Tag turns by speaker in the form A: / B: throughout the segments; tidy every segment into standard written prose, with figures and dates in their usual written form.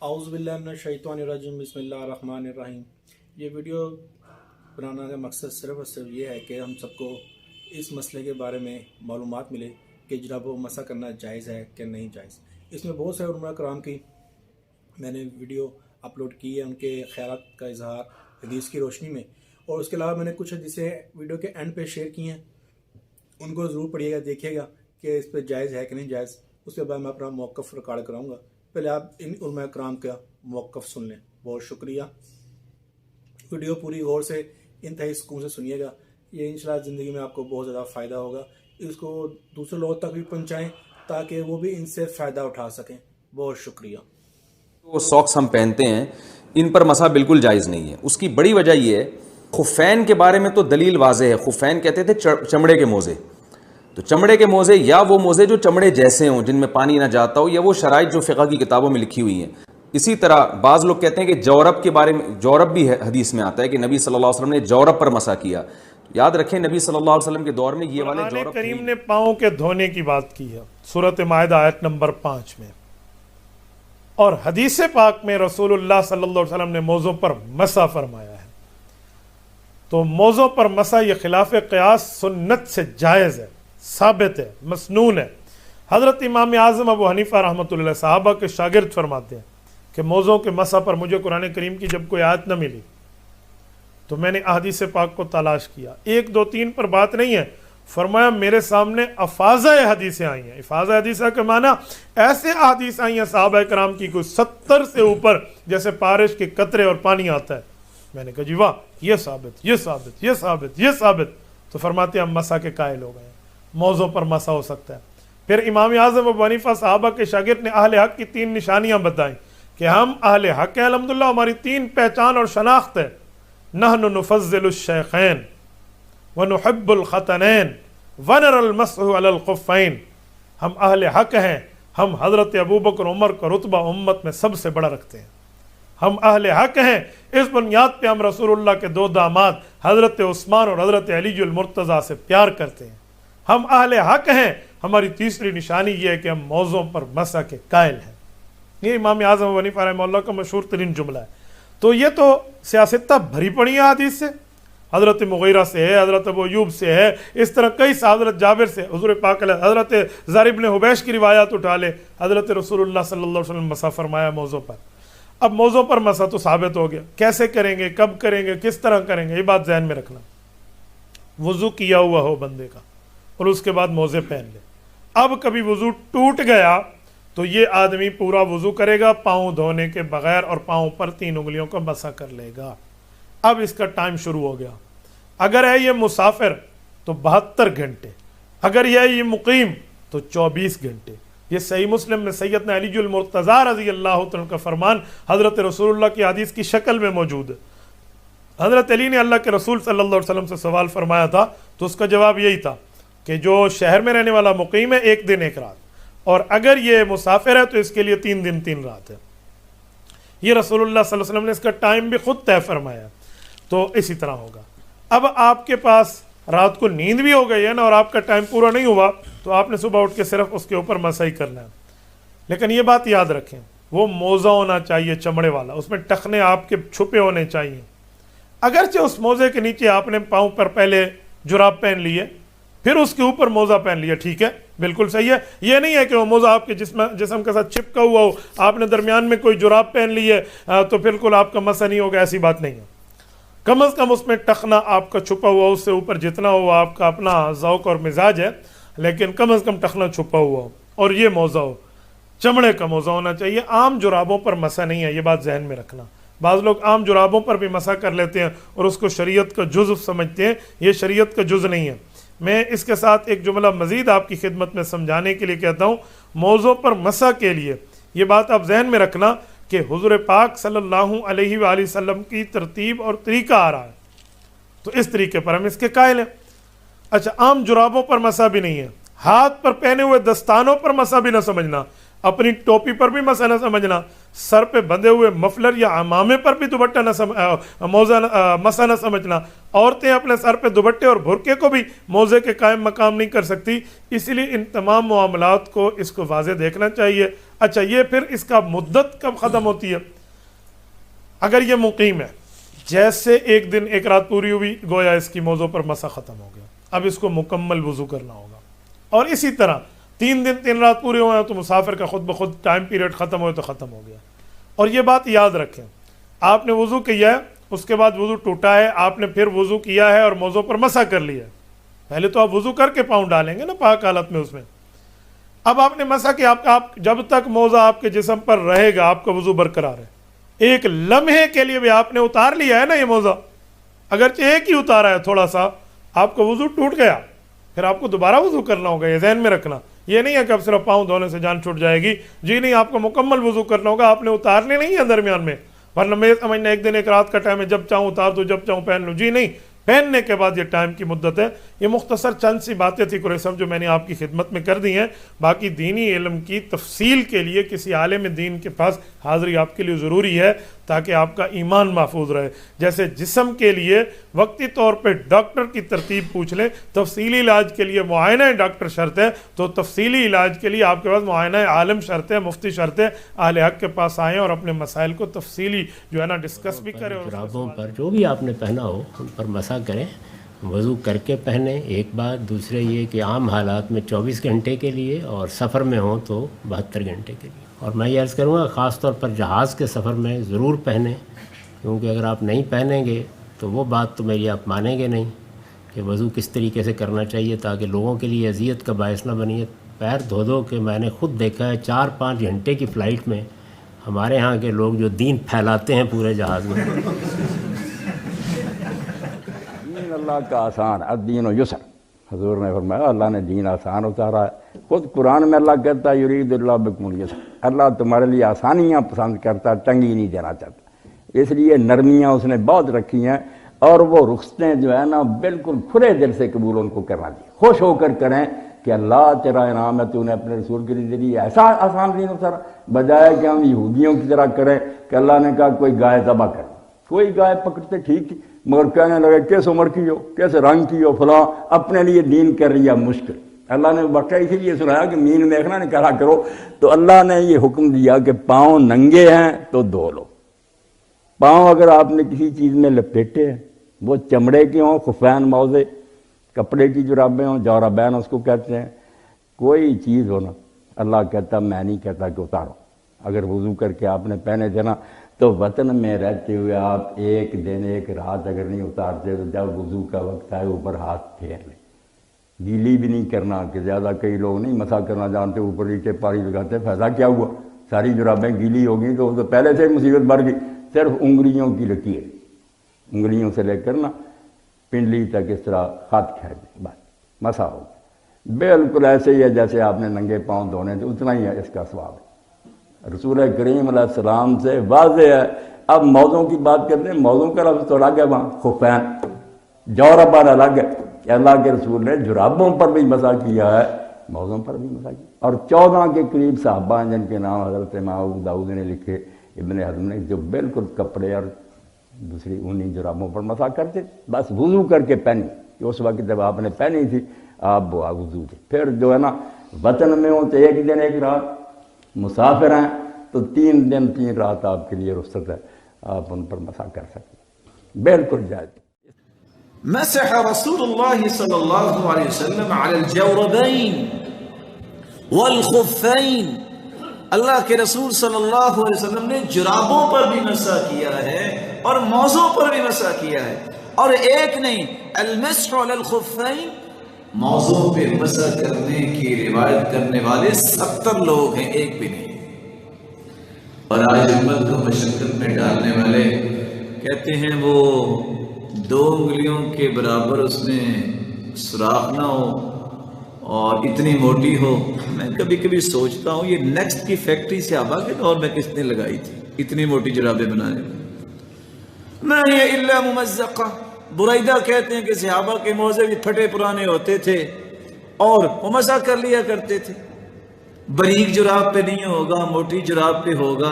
A: اعوذ باللہ من الشیطان الرجیم بسم اللہ الرحمن الرحیم۔ یہ ویڈیو بنانا کا مقصد صرف اور صرف یہ ہے کہ ہم سب کو اس مسئلے کے بارے میں معلومات ملے کہ جراب و مسح کرنا جائز ہے کہ نہیں جائز۔ اس میں بہت سارے علماء کرام کی میں نے ویڈیو اپلوڈ کی ہے، ان کے خیالات کا اظہار حدیث کی روشنی میں، اور اس کے علاوہ میں نے کچھ حدیثیں ویڈیو کے اینڈ پہ شیئر کی ہیں، ان کو ضرور پڑھیے گا، دیکھیے گا کہ اس پہ جائز ہے کہ نہیں جائز۔ اس کے بعد میں اپنا موقف ریکارڈ کراؤں گا، پہلے آپ ان علماء کرام کا موقف سن لیں۔ بہت شکریہ، ویڈیو پوری غور سے انتہائی سکون سے سنیے گا، یہ انشاءاللہ زندگی میں آپ کو بہت زیادہ فائدہ ہوگا۔ اس کو دوسرے لوگوں تک بھی پہنچائیں تاکہ وہ بھی ان سے فائدہ اٹھا سکیں۔ بہت شکریہ۔
B: وہ ساکس ہم پہنتے ہیں، ان پر مسح بالکل جائز نہیں ہے۔ اس کی بڑی وجہ یہ ہے، خفین کے بارے میں تو دلیل واضح ہے۔ خفین کہتے تھے چمڑے کے موزے، تو چمڑے کے موزے یا وہ موزے جو چمڑے جیسے ہوں جن میں پانی نہ جاتا ہو، یا وہ شرائط جو فقہ کی کتابوں میں لکھی ہوئی ہیں۔ اسی طرح بعض لوگ کہتے ہیں کہ جورب کے بارے میں، جورب بھی حدیث میں آتا ہے کہ نبی صلی اللہ علیہ وسلم نے جورب پر مسح کیا۔ یاد رکھیں نبی صلی اللہ علیہ وسلم کے دور میں یہ والے
C: قرآن کریم نے پاؤں کے دھونے کی بات کی ہے سورۃ مائدہ آیت نمبر 5 میں، اور حدیث پاک میں رسول اللہ صلی اللہ علیہ وسلم نے موضوع پر مسح فرمایا ہے۔ تو موضوع پر مسح یہ خلاف قیاس سنت سے جائز ہے، ثابت ہے، مسنون ہے۔ حضرت امام اعظم ابو حنیفہ رحمۃ اللہ علیہ صحابہ کے شاگرد فرماتے ہیں کہ موضوع کے مسح پر مجھے قرآن کریم کی جب کوئی آیت نہ ملی تو میں نے احادیث پاک کو تلاش کیا، 1 2 3 پر بات نہیں ہے، فرمایا میرے سامنے افاظہ حدیثیں آئی ہیں۔ افاظہ حدیثہ کے معنی ایسے احادیث آئی ہیں صحابہ کرام کی کوئی 70 سے اوپر، جیسے بارش کے قطرے اور پانی آتا ہے۔ میں نے کہا جی واہ، یہ ثابت، یہ ثابت، یہ ثابت، یہ ثابت۔ تو فرماتے ہیں ہم مسح کے قائل ہو گئے ہیں، موضوع پر مسح ہو سکتا ہے۔ پھر امام اعظم ابو حنیفہ صحابہ کے شاگرد نے اہل حق کی 3 نشانیاں بتائیں کہ ہم اہل حق ہیں، الحمدللہ ہماری 3 پہچان اور شناخت ہے۔ نحن نفضل الشیخین ونحب الختنین ونر المسح علی الخفین۔ ہم اہل حق ہیں، ہم حضرت ابوبکر عمر کا رتبہ امت میں سب سے بڑا رکھتے ہیں۔ ہم اہل حق ہیں، اس بنیاد پہ ہم رسول اللہ کے 2 داماد حضرت عثمان اور حضرت علی المرتضیٰ سے پیار کرتے ہیں۔ ہم اہل حق ہیں، ہماری تیسری نشانی یہ ہے کہ ہم موضوع پر مسح کے قائل ہیں۔ یہ امام اعظم ابو حنیفہ رحمہ اللہ کا مشہور ترین جملہ ہے۔ تو یہ تو سیاستہ بھری پڑی ہے حدیث سے، حضرت مغیرہ سے ہے، حضرت ابو ایوب سے ہے، اس طرح کئی حضرت جابر سے، حضور پاک علیہ، حضرت زر بن حبیش کی روایات اٹھا لے، حضرت رسول اللہ صلی اللہ علیہ وسلم مسح فرمایا موضوع پر۔ اب موضوع پر مسح تو ثابت ہو گیا، کیسے کریں گے، کب کریں گے، کس طرح کریں گے، یہ بات ذہن میں رکھنا۔ وضو کیا ہوا ہو بندے کا اور اس کے بعد موزے پہن لے۔ اب کبھی وضو ٹوٹ گیا تو یہ آدمی پورا وضو کرے گا پاؤں دھونے کے بغیر، اور پاؤں پر 3 انگلیوں کا مسح کر لے گا۔ اب اس کا ٹائم شروع ہو گیا۔ اگر ہے یہ مسافر تو 72 گھنٹے، اگر یہ مقیم تو 24 گھنٹے۔ یہ صحیح مسلم میں سیدنا علی المرتضیٰ رضی اللہ عنہ کا فرمان حضرت رسول اللہ کی حدیث کی شکل میں موجود ہے۔ حضرت علی نے اللہ کے رسول صلی اللہ علیہ وسلم سے سوال فرمایا تھا، تو اس کا جواب یہی تھا کہ جو شہر میں رہنے والا مقیم ہے 1 دن 1 رات، اور اگر یہ مسافر ہے تو اس کے لیے 3 دن 3 رات ہے۔ یہ رسول اللہ صلی اللہ علیہ وسلم نے اس کا ٹائم بھی خود طے فرمایا۔ تو اسی طرح ہوگا۔ اب آپ کے پاس رات کو نیند بھی ہو گئی ہے نا، اور آپ کا ٹائم پورا نہیں ہوا، تو آپ نے صبح اٹھ کے صرف اس کے اوپر مسح ہی کرنا ہے۔ لیکن یہ بات یاد رکھیں، وہ موزہ ہونا چاہیے چمڑے والا، اس میں ٹخنے آپ کے چھپے ہونے چاہیے۔ اگرچہ اس موزے کے نیچے آپ نے پاؤں پر پہلے جراب پہن لیے، پھر اس کے اوپر موزہ پہن لیا، ٹھیک ہے، بالکل صحیح ہے۔ یہ نہیں ہے کہ وہ موزہ آپ کے جسم کے ساتھ چپکا ہوا ہو، آپ نے درمیان میں کوئی جراب پہن لی ہے تو بالکل آپ کا مسح نہیں ہوگا، ایسی بات نہیں ہے۔ کم از کم اس میں ٹخنا آپ کا چھپا ہوا، اس سے اوپر جتنا ہو آپ کا اپنا ذوق اور مزاج ہے، لیکن کم از کم ٹخنا چھپا ہوا ہو، اور یہ موزہ ہو، چمڑے کا موزہ ہونا چاہیے۔ عام جرابوں پر مسح نہیں ہے، یہ بات ذہن میں رکھنا۔ بعض لوگ عام جرابوں پر بھی مسح کر لیتے ہیں اور اس کو شریعت کا جزو سمجھتے ہیں، یہ شریعت کا جز نہیں ہے۔ میں اس کے ساتھ ایک جملہ مزید آپ کی خدمت میں سمجھانے کے لیے کہتا ہوں۔ موضوع پر مسح کے لیے یہ بات آپ ذہن میں رکھنا کہ حضور پاک صلی اللہ علیہ وآلہ وسلم کی ترتیب اور طریقہ آ رہا ہے، تو اس طریقے پر ہم اس کے قائل ہیں۔ اچھا، عام جرابوں پر مسح بھی نہیں ہے، ہاتھ پر پہنے ہوئے دستانوں پر مسح بھی نہ سمجھنا، اپنی ٹوپی پر بھی مسح نہ سمجھنا، سر پہ بندھے ہوئے مفلر یا عمامے پر بھی دوپٹہ مسا نہ سمجھنا. عورتیں اپنے سر پہ دوپٹے اور برقعے کو بھی موزے کے قائم مقام نہیں کر سکتی. اسی لیے ان تمام معاملات کو اس کو واضح دیکھنا چاہیے. اچھا یہ پھر اس کا مدت کب ختم ہوتی ہے؟ اگر یہ مقیم ہے، جیسے ایک دن ایک رات پوری ہوئی، گویا اس کی موضوع پر مسا ختم ہو گیا، اب اس کو مکمل وضو کرنا ہوگا. اور اسی طرح 3 دن 3 رات پورے ہوئے ہیں تو مسافر کا خود بخود ٹائم پیریڈ ختم ہوئے تو ختم ہو گیا. اور یہ بات یاد رکھیں، آپ نے وضو کیا ہے، اس کے بعد وضو ٹوٹا ہے، آپ نے پھر وضو کیا ہے اور موضوع پر مسا کر لیا ہے. پہلے تو آپ وضو کر کے پاؤں ڈالیں گے نا پاک حالت میں اس میں. اب آپ نے مسا کیا، آپ جب تک موزہ آپ کے جسم پر رہے گا آپ کا وضو برقرار ہے. ایک لمحے کے لیے بھی آپ نے اتار لیا ہے نا یہ موزہ، اگرچہ ایک ہی اتارا ہے تھوڑا سا، آپ کا وضو ٹوٹ گیا، پھر آپ کو دوبارہ وضو کرنا ہوگا. یہ ذہن میں رکھنا، یہ نہیں ہے کہ اب صرف پاؤں دھونے سے جان چھوٹ جائے گی. جی نہیں، آپ کو مکمل وضو کرنا ہوگا. آپ نے اتارنے نہیں ہے درمیان میں، ورنہ میں سمجھنا ایک دن ایک رات کا ٹائم ہے، جب چاہوں اتار دو، جب چاہوں پہن لوں. جی نہیں، پہننے کے بعد یہ ٹائم کی مدت ہے. یہ مختصر چند سی باتیں تھی قریش صاحب جو میں نے آپ کی خدمت میں کر دی ہیں. باقی دینی علم کی تفصیل کے لیے کسی عالم دین کے پاس حاضری آپ کے لیے ضروری ہے تاکہ آپ کا ایمان محفوظ رہے. جیسے جسم کے لیے وقتی طور پہ ڈاکٹر کی ترتیب پوچھ لیں، تفصیلی علاج کے لیے معائنہ ڈاکٹر شرط ہے، تو تفصیلی علاج کے لیے آپ کے پاس معائنہ عالم شرط ہے، مفتی شرط ہے. اہل حق کے پاس آئیں اور اپنے مسائل کو تفصیلی جو ہے نا ڈسکس بھی کریں.
D: جرابوں پر جو بھی آپ نے پہنا ہو ان پر مسا کریں، وضو کر کے پہنیں. ایک بات، دوسرے یہ کہ عام حالات میں 24 گھنٹے کے لیے اور سفر میں ہوں تو 72 گھنٹے کے لیے. اور میں یہ عرض کروں گا خاص طور پر جہاز کے سفر میں ضرور پہنیں، کیونکہ اگر آپ نہیں پہنیں گے تو وہ بات تو میری آپ مانیں گے نہیں کہ وضو کس طریقے سے کرنا چاہیے تاکہ لوگوں کے لیے اذیت کا باعث نہ بنیے. پیر دھو دو کہ میں نے خود دیکھا ہے 4-5 گھنٹے کی فلائٹ میں ہمارے ہاں کے لوگ جو دین پھیلاتے ہیں پورے جہاز میں.
E: دین اللہ کا آسان، الدین و یسر. حضور نے فرمایا اللہ نے دین آسان اتارا ہے. خود قرآن میں اللہ کہتا ہے یرید اللہ بکم الیسر، اللہ تمہارے لیے آسانیاں پسند کرتا ہے، تنگی نہیں دینا چاہتا. اس لیے نرمیاں اس نے بہت رکھی ہیں، اور وہ رخصتیں جو ہے نا بالکل کھلے دل سے قبول ان کو کرنا چاہیے. خوش ہو کر کریں کہ اللہ تیرا انعام ہے، تو نے اپنے رسول کے ذریعے ایسا آسان دین اتارا، بجائے کہ ہم یہودیوں کی طرح کریں کہ اللہ نے کہا کوئی گائے ذبح کر، کوئی گائے پکڑتے ٹھیک تھی مگر کہنے لگے کیس عمر کی ہو، کیسے رنگ کی ہو، فلاں اپنے لیے دین کر رہی ہے مشکل. اللہ نے واقعہ اسی لیے سنایا کہ مین دیکھنا نہیں کرا کرو. تو اللہ نے یہ حکم دیا کہ پاؤں ننگے ہیں تو دھو لو. پاؤں اگر آپ نے کسی چیز میں لپیٹے ہیں، وہ چمڑے کے ہوں، خفین موزے، کپڑے کی جرابیں ہوں، جورابین اس کو کہتے ہیں، کوئی چیز ہونا، اللہ کہتا میں نہیں کہتا کہ اتارو. اگر وضو کر کے آپ نے پہنے تھے نا تو وطن میں رہتے ہوئے آپ ایک دن ایک رات اگر نہیں اتارتے تو جب وضو کا وقت آئے اوپر ہاتھ پھیر لیں. گیلی بھی نہیں کرنا کہ زیادہ کئی لوگ نہیں مسا کرنا جانتے، اوپر نیچے پاری لگاتے، فائدہ کیا ہوا؟ ساری جرابیں گیلی ہو گئی تو پہلے سے مصیبت بڑھ گئی. صرف انگلیوں کی لکیر، انگلیوں سے لے کر نا پنڈلی تک اس طرح ہاتھ کھینچ دیں، بس مسا ہو. بالکل ایسے ہی ہے جیسے آپ نے ننگے پاؤں دھونے تھے، اتنا ہی ہے اس کا ثواب. رسول کریم علیہ السلام سے واضح ہے. اب موضوع کی بات کرتے ہیں، موضوع کا لفظ تو الگ ہے، وہاں خفین جوربان الگ ہے. اللہ کے رسول نے جرابوں پر بھی مسا کیا ہے، موضوع پر بھی مسا کیا. اور 14 کے قریب صحابہ ہیں جن کے نام حضرت امام ابو داؤد نے لکھے، ابن حزم نے، جو بالکل کپڑے اور دوسری اونی جرابوں پر مسا کرتے، بس وضو کر کے پہنی. اس وقت جب آپ نے پہنی تھی آپ وہ وضو تھے. پھر جو ہے نا وطن میں ہوں تو ایک دن ایک رات، مسافر ہیں تو 3 دن 3 رات آپ کے لیے رخصت ہے، آپ ان پر مسا کر سکتے، بالکل جائز.
F: مسح رسول الله صلى الله عليه وسلم على الجوربين والخفين. اللہ کے رسول صلی اللہ علیہ وسلم نے جرابوں پر بھی مسح کیا ہے اور موزوں پر بھی مسح کیا ہے. اور ایک نہیں، المسح علی الخفین، موزوں پہ مسح کرنے کی روایت کرنے والے 70 لوگ ہیں، ایک بھی نہیں. اور آج امت کو مشقت میں ڈالنے والے کہتے ہیں وہ 2 انگلیوں کے برابر اس میں سوراخ نہ ہو اور اتنی موٹی ہو. میں کبھی کبھی سوچتا ہوں یہ نیکسٹ کی فیکٹری صحابہ کے دور میں کس نے لگائی تھی اتنی موٹی جرابیں بنانے میں. ما ہی الا ممزقہ. بریدہ کہتے ہیں کہ صحابہ کے موزے بھی پھٹے پرانے ہوتے تھے اور وہ مسح کر لیا کرتے تھے. باریک جراب پہ نہیں ہوگا، موٹی جراب پہ ہوگا.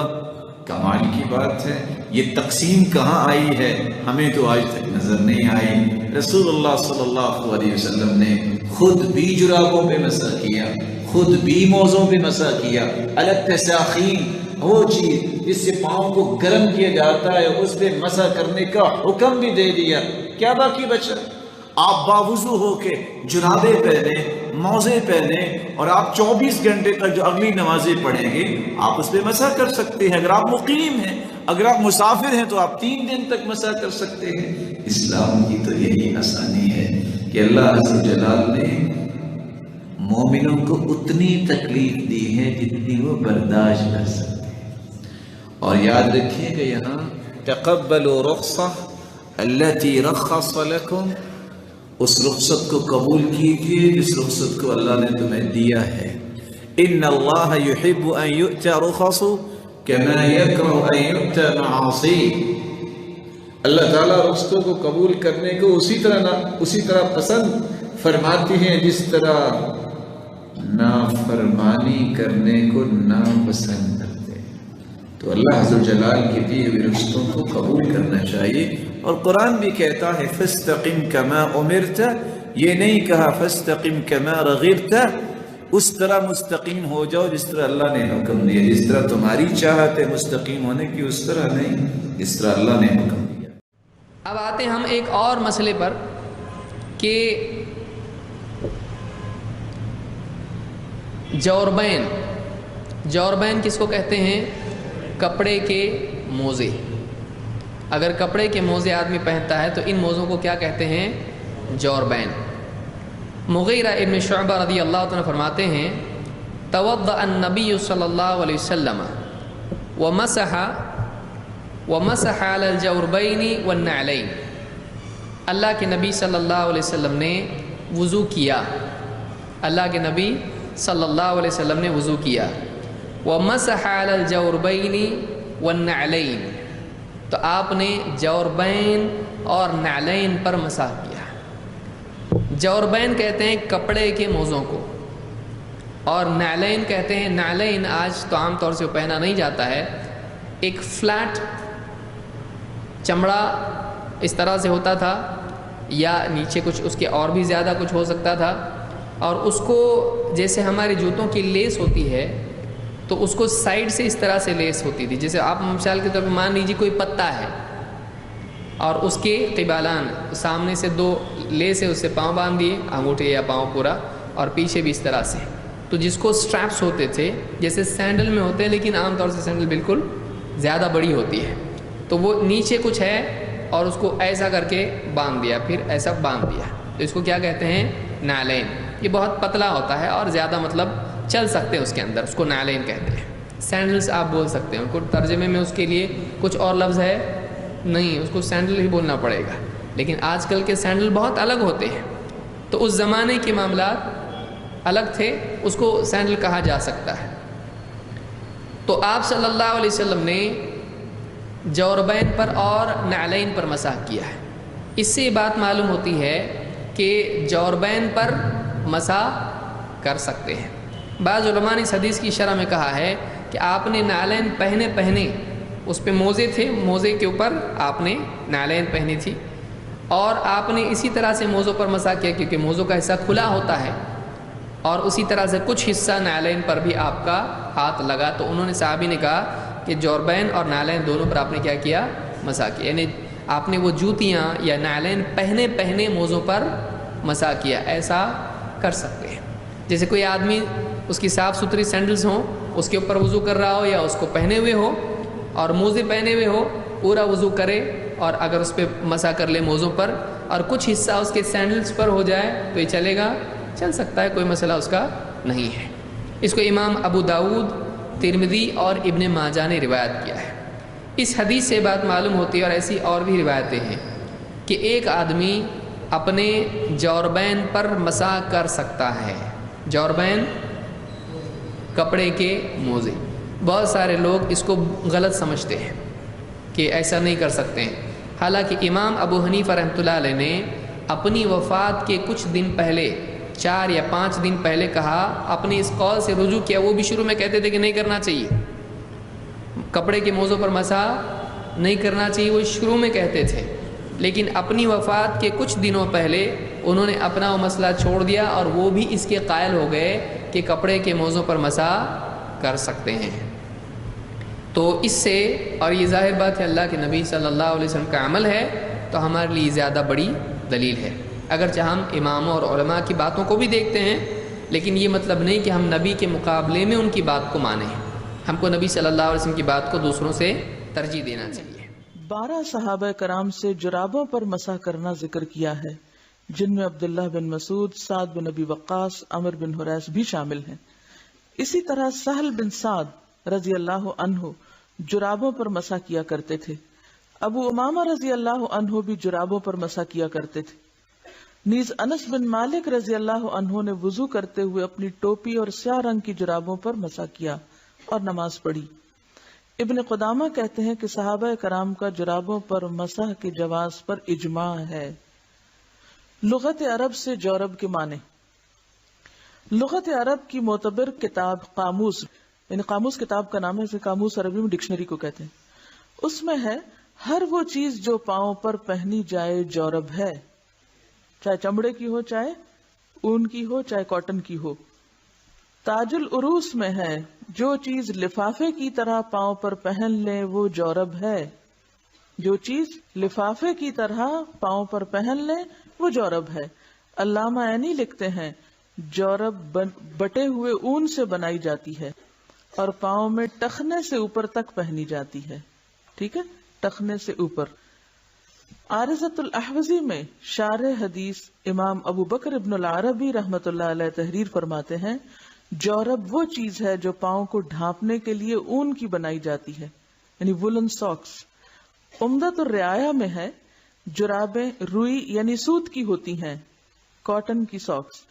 F: کمال کی بات ہے. یہ تقسیم کہاں آئی ہے ہمیں تو آج تک نظر نہیں آئی. رسول اللہ صلی اللہ علیہ وسلم نے خود بھی جرابوں پہ مسح کیا، خود بھی موزوں پہ مسح کیا. الگ تساخین، وہ چیز جس سے پاؤں کو گرم کیا جاتا ہے، اس پہ مسح کرنے کا حکم بھی دے دیا. کیا باقی بچا؟ آپ باوضو ہو کے جرابے پہنے، موزے پہنے، اور آپ 24 گھنٹے تک جو اگلی نمازیں پڑھیں گے آپ اس پہ مسح کر سکتے ہیں. اگر آپ مقیم ہیں، اگر آپ مسافر ہیں تو آپ 3 دن تک مسح کر سکتے ہیں. اسلام کی تو یہی آسانی ہے کہ اللہ عز و جلال نے مومنوں کو اتنی تکلیف دی ہے جتنی وہ برداشت کر سکتے ہیں. اور یاد رکھیے کہ یہاں تقبلوا رخصہ التي رخص لكم، اس رخصت کو قبول کیجیے جس رخصت کو اللہ نے تمہیں دیا ہے. ان اللہ یحب ان یؤتى رخص كما يكره ان يؤتى معاصی. اللہ تعالیٰ رخصتوں کو قبول کرنے کو اسی طرح پسند فرماتی ہیں جس طرح نافرمانی کرنے کو ناپسند کرتے ہیں. تو اللہ عز و جلال کی دی ہوئی رخصتوں کو قبول کرنا چاہیے. اور قرآن بھی کہتا ہے فاستقم کما امرت، یہ نہیں کہا فاستقم کما رغبت. اس طرح مستقیم ہو جاؤ جس طرح اللہ نے حکم دیا. جس طرح تمہاری چاہت ہے مستقیم ہونے کی اس طرح نہیں، جس طرح اللہ نے حکم دیا.
G: اب آتے ہم ایک اور مسئلے پر کہ جوربین کس کو کہتے ہیں؟ کپڑے کے موزے. اگر کپڑے کے موزے آدمی پہنتا ہے تو ان موزوں کو کیا کہتے ہیں؟ جوربین. مغیرہ ابن شعبہ رضی اللہ عنہ فرماتے ہیں توضأ النبی صلی اللہ علیہ وسلم ومسح علی الجوربین والنعلین. اللہ کے نبی صلی اللہ علیہ وسلم نے وضو کیا، اللہ کے نبی صلی اللہ علیہ وسلم نے وضو کیا. ومسح علی الجوربین والنعلین، تو آپ نے جوربین اور نعلین پر مسح کیا. جوربین کہتے ہیں کپڑے کے موزوں کو، اور نعلین کہتے ہیں، نعلین آج تو عام طور سے وہ پہنا نہیں جاتا ہے، ایک فلیٹ چمڑا اس طرح سے ہوتا تھا، یا نیچے کچھ اس کے اور بھی زیادہ کچھ ہو سکتا تھا، اور اس کو جیسے ہمارے جوتوں کی لیس ہوتی ہے تو اس کو سائڈ سے اس طرح سے لیس ہوتی تھی. جیسے آپ مثال کے طور پر مان لیجیے کوئی پتا ہے اور اس کے قبالان سامنے سے 2 لیس ہے، اس سے پاؤں باندھ دیے، انگوٹھے یا پاؤں پورا، اور پیچھے بھی اس طرح سے. تو جس کو سٹریپس ہوتے تھے جیسے سینڈل میں ہوتے ہیں، لیکن عام طور سے سینڈل بالکل زیادہ بڑی ہوتی ہے، تو وہ نیچے کچھ ہے اور اس کو ایسا کر کے باندھ دیا، پھر ایسا باندھ دیا، تو اس کو کیا کہتے ہیں؟ نعلین. یہ بہت پتلا ہوتا ہے اور زیادہ مطلب چل سکتے ہیں اس کے اندر، اس کو نعلین کہتے ہیں. سینڈلز آپ بول سکتے ہیں، ان کو ترجمے میں اس کے لیے کچھ اور لفظ ہے نہیں، اس کو سینڈل ہی بولنا پڑے گا. لیکن آج کل کے سینڈل بہت الگ ہوتے ہیں، تو اس زمانے کے معاملات الگ تھے، اس کو سینڈل کہا جا سکتا ہے. تو آپ صلی اللہ علیہ وسلم نے جوربین پر اور نعلین پر مسح کیا ہے. اس سے بات معلوم ہوتی ہے کہ جوربین پر مسح کر سکتے ہیں. بعض علماء نے اس حدیث کی شرح میں کہا ہے کہ آپ نے نعلین پہنے اس پہ موزے تھے، موزے کے اوپر آپ نے نعلین پہنی تھی، اور آپ نے اسی طرح سے موزوں پر مسح کیا کیونکہ موزوں کا حصہ کھلا ہوتا ہے، اور اسی طرح سے کچھ حصہ نعلین پر بھی آپ کا ہاتھ لگا. تو انہوں نے صحابی نے کہا کہ جوربین اور نعلین دونوں پر آپ نے کیا کیا؟ مسح کیا. یعنی آپ نے وہ جوتیاں یا نعلین پہنے موزوں پر مسح کیا. ایسا کر سکتے ہیں. جیسے کوئی آدمی اس کی صاف ستھری سینڈلز ہوں، اس کے اوپر وضو کر رہا ہو یا اس کو پہنے ہوئے ہو اور موزے پہنے ہوئے ہو، پورا وضو کرے اور اگر اس پہ مسح کر لے موزوں پر اور کچھ حصہ اس کے سینڈلز پر ہو جائے تو یہ چلے گا، چل سکتا ہے، کوئی مسئلہ اس کا نہیں ہے. اس کو امام ابو داود، ترمذی اور ابن ماجہ نے روایت کیا ہے. اس حدیث سے بات معلوم ہوتی ہے، اور ایسی اور بھی روایتیں ہیں کہ ایک آدمی اپنے جوربین پر مسح کر سکتا ہے. جوربین کپڑے کے موزے. بہت سارے لوگ اس کو غلط سمجھتے ہیں کہ ایسا نہیں کر سکتے ہیں، حالانکہ امام ابو حنیفہ رحمۃ اللہ علیہ نے اپنی وفات کے کچھ دن پہلے 4 یا 5 دن پہلے کہا، اپنے اس قول سے رجوع کیا. وہ بھی شروع میں کہتے تھے کہ نہیں کرنا چاہیے، کپڑے کے موزوں پر مسح نہیں کرنا چاہیے، وہ شروع میں کہتے تھے، لیکن اپنی وفات کے کچھ دنوں پہلے انہوں نے اپنا وہ مسئلہ چھوڑ دیا اور وہ بھی اس کے قائل ہو گئے کہ کپڑے کے موزوں پر مسح کر سکتے ہیں۔ تو اس سے، اور یہ ظاہر بات ہے اللہ کے نبی صلی اللہ علیہ وسلم کا عمل ہے، تو ہمارے لیے زیادہ بڑی دلیل ہے، اگرچہ ہم اماموں اور علماء کی باتوں کو بھی دیکھتے ہیں، لیکن یہ مطلب نہیں کہ ہم نبی کے مقابلے میں ان کی بات کو مانیں۔ ہم کو نبی صلی اللہ علیہ وسلم کی بات کو دوسروں سے ترجیح دینا چاہیے۔
H: 12 صحابہ کرام سے جرابوں پر مسح کرنا ذکر کیا ہے، جن میں عبداللہ بن مسعود، سعد بن ابی وقاص، عمر بن حریث بھی شامل ہیں۔ اسی طرح سہل بن سعد رضی اللہ عنہ جرابوں پر مسح کیا کرتے تھے۔ ابو امامہ رضی اللہ عنہ بھی جرابوں پر مسح کیا کرتے تھے۔ نیز انس بن مالک رضی اللہ عنہ نے وضو کرتے ہوئے اپنی ٹوپی اور سیاہ رنگ کی جرابوں پر مسح کیا اور نماز پڑھی۔ ابن قدامہ کہتے ہیں کہ صحابہ کرام کا جرابوں پر مسح کے جواز پر اجماع ہے۔ لغت عرب سے جورب کے معنی۔ لغت عرب کی معتبر کتاب قاموس، یعنی قاموس کتاب کا نام ہے، اسے قاموس عربی میں ڈکشنری کو کہتے ہیں، اس میں ہے ہر وہ چیز جو پاؤں پر پہنی جائے جورب ہے، چاہے چمڑے کی ہو، چاہے اون کی ہو، چاہے کاٹن کی ہو۔ تاج العروس میں ہے جو چیز لفافے کی طرح پاؤں پر پہن لیں وہ جورب ہے، جو چیز لفافے کی طرح پاؤں پر پہن لیں وہ جورب ہے۔ علامہ عینی لکھتے ہیں جورب بٹے ہوئے اون سے بنائی جاتی ہے اور پاؤں میں ٹخنے سے اوپر تک پہنی جاتی ہے، ٹھیک ہے، ٹخنے سے اوپر۔ عارضۃ الاحوزی میں شارح حدیث امام ابو بکر ابن العربی رحمۃ اللہ علیہ تحریر فرماتے ہیں جورب وہ چیز ہے جو پاؤں کو ڈھانپنے کے لیے اون کی بنائی جاتی ہے، یعنی وولن ساکس۔ عمدۃ الرعایہ میں ہے جرابیں روئی یعنی سوت کی ہوتی ہیں، کاٹن کی ساکس،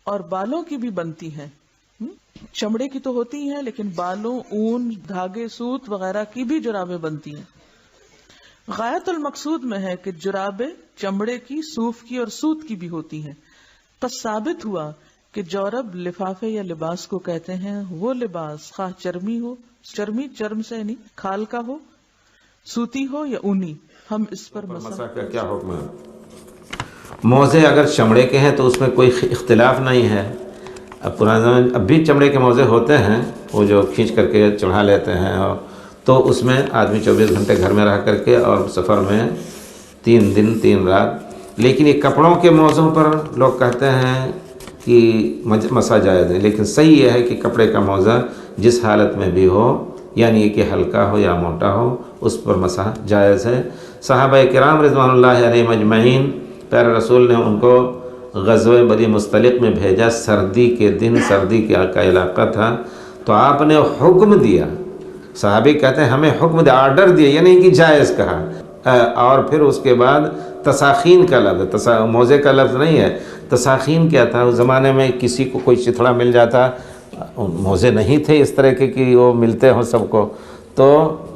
H: اور بالوں کی بھی بنتی ہیں، چمڑے کی تو ہوتی ہیں لیکن بالوں، اون، دھاگے، سوت وغیرہ کی بھی جرابیں بنتی ہیں۔ غایت المقصود میں ہے کہ جرابیں چمڑے کی، صوف کی اور سوت کی بھی ہوتی ہیں۔ پس ثابت ہوا کہ جورب لفافے یا لباس کو کہتے ہیں، وہ لباس خواہ چرمی ہو، چرمی چرم سے یعنی کھال کا ہو، سوتی ہو یا اونی۔ ہم اس پر
I: مسح کا کیا حکم ہے؟ موزے اگر چمڑے کے ہیں تو اس میں کوئی اختلاف نہیں ہے۔ اب پرانے زمانے اب بھی چمڑے کے موزے ہوتے ہیں، وہ جو کھینچ کر کے چڑھا لیتے ہیں، اور تو اس میں آدمی 24 گھنٹے گھر میں رہ کر کے اور سفر میں 3 دن 3 رات۔ لیکن یہ کپڑوں کے موزوں پر لوگ کہتے ہیں کہ مسح جائز ہے، لیکن صحیح یہ ہے کہ کپڑے کا موزہ جس حالت میں بھی ہو، یعنی کہ ہلکا ہو یا موٹا ہو، اس پر مسح جائز ہے۔ صحابہ کرام رضوان اللہ علیہم اجمعین، پیارے رسول نے ان کو غزوہ بنی مصطلق میں بھیجا، سردی کے دن، سردی کا علاقہ تھا، تو آپ نے حکم دیا، صحابی کہتے ہیں ہمیں حکم دیا، آرڈر دیا، یعنی کہ جائز کہا۔ اور پھر اس کے بعد تساخین کا لفظ، موزے کا لفظ نہیں ہے، تساخین کیا تھا؟ اس زمانے میں کسی کو کوئی چتھڑا مل جاتا، موزے نہیں تھے اس طرح کے کہ وہ ملتے ہوں سب کو، تو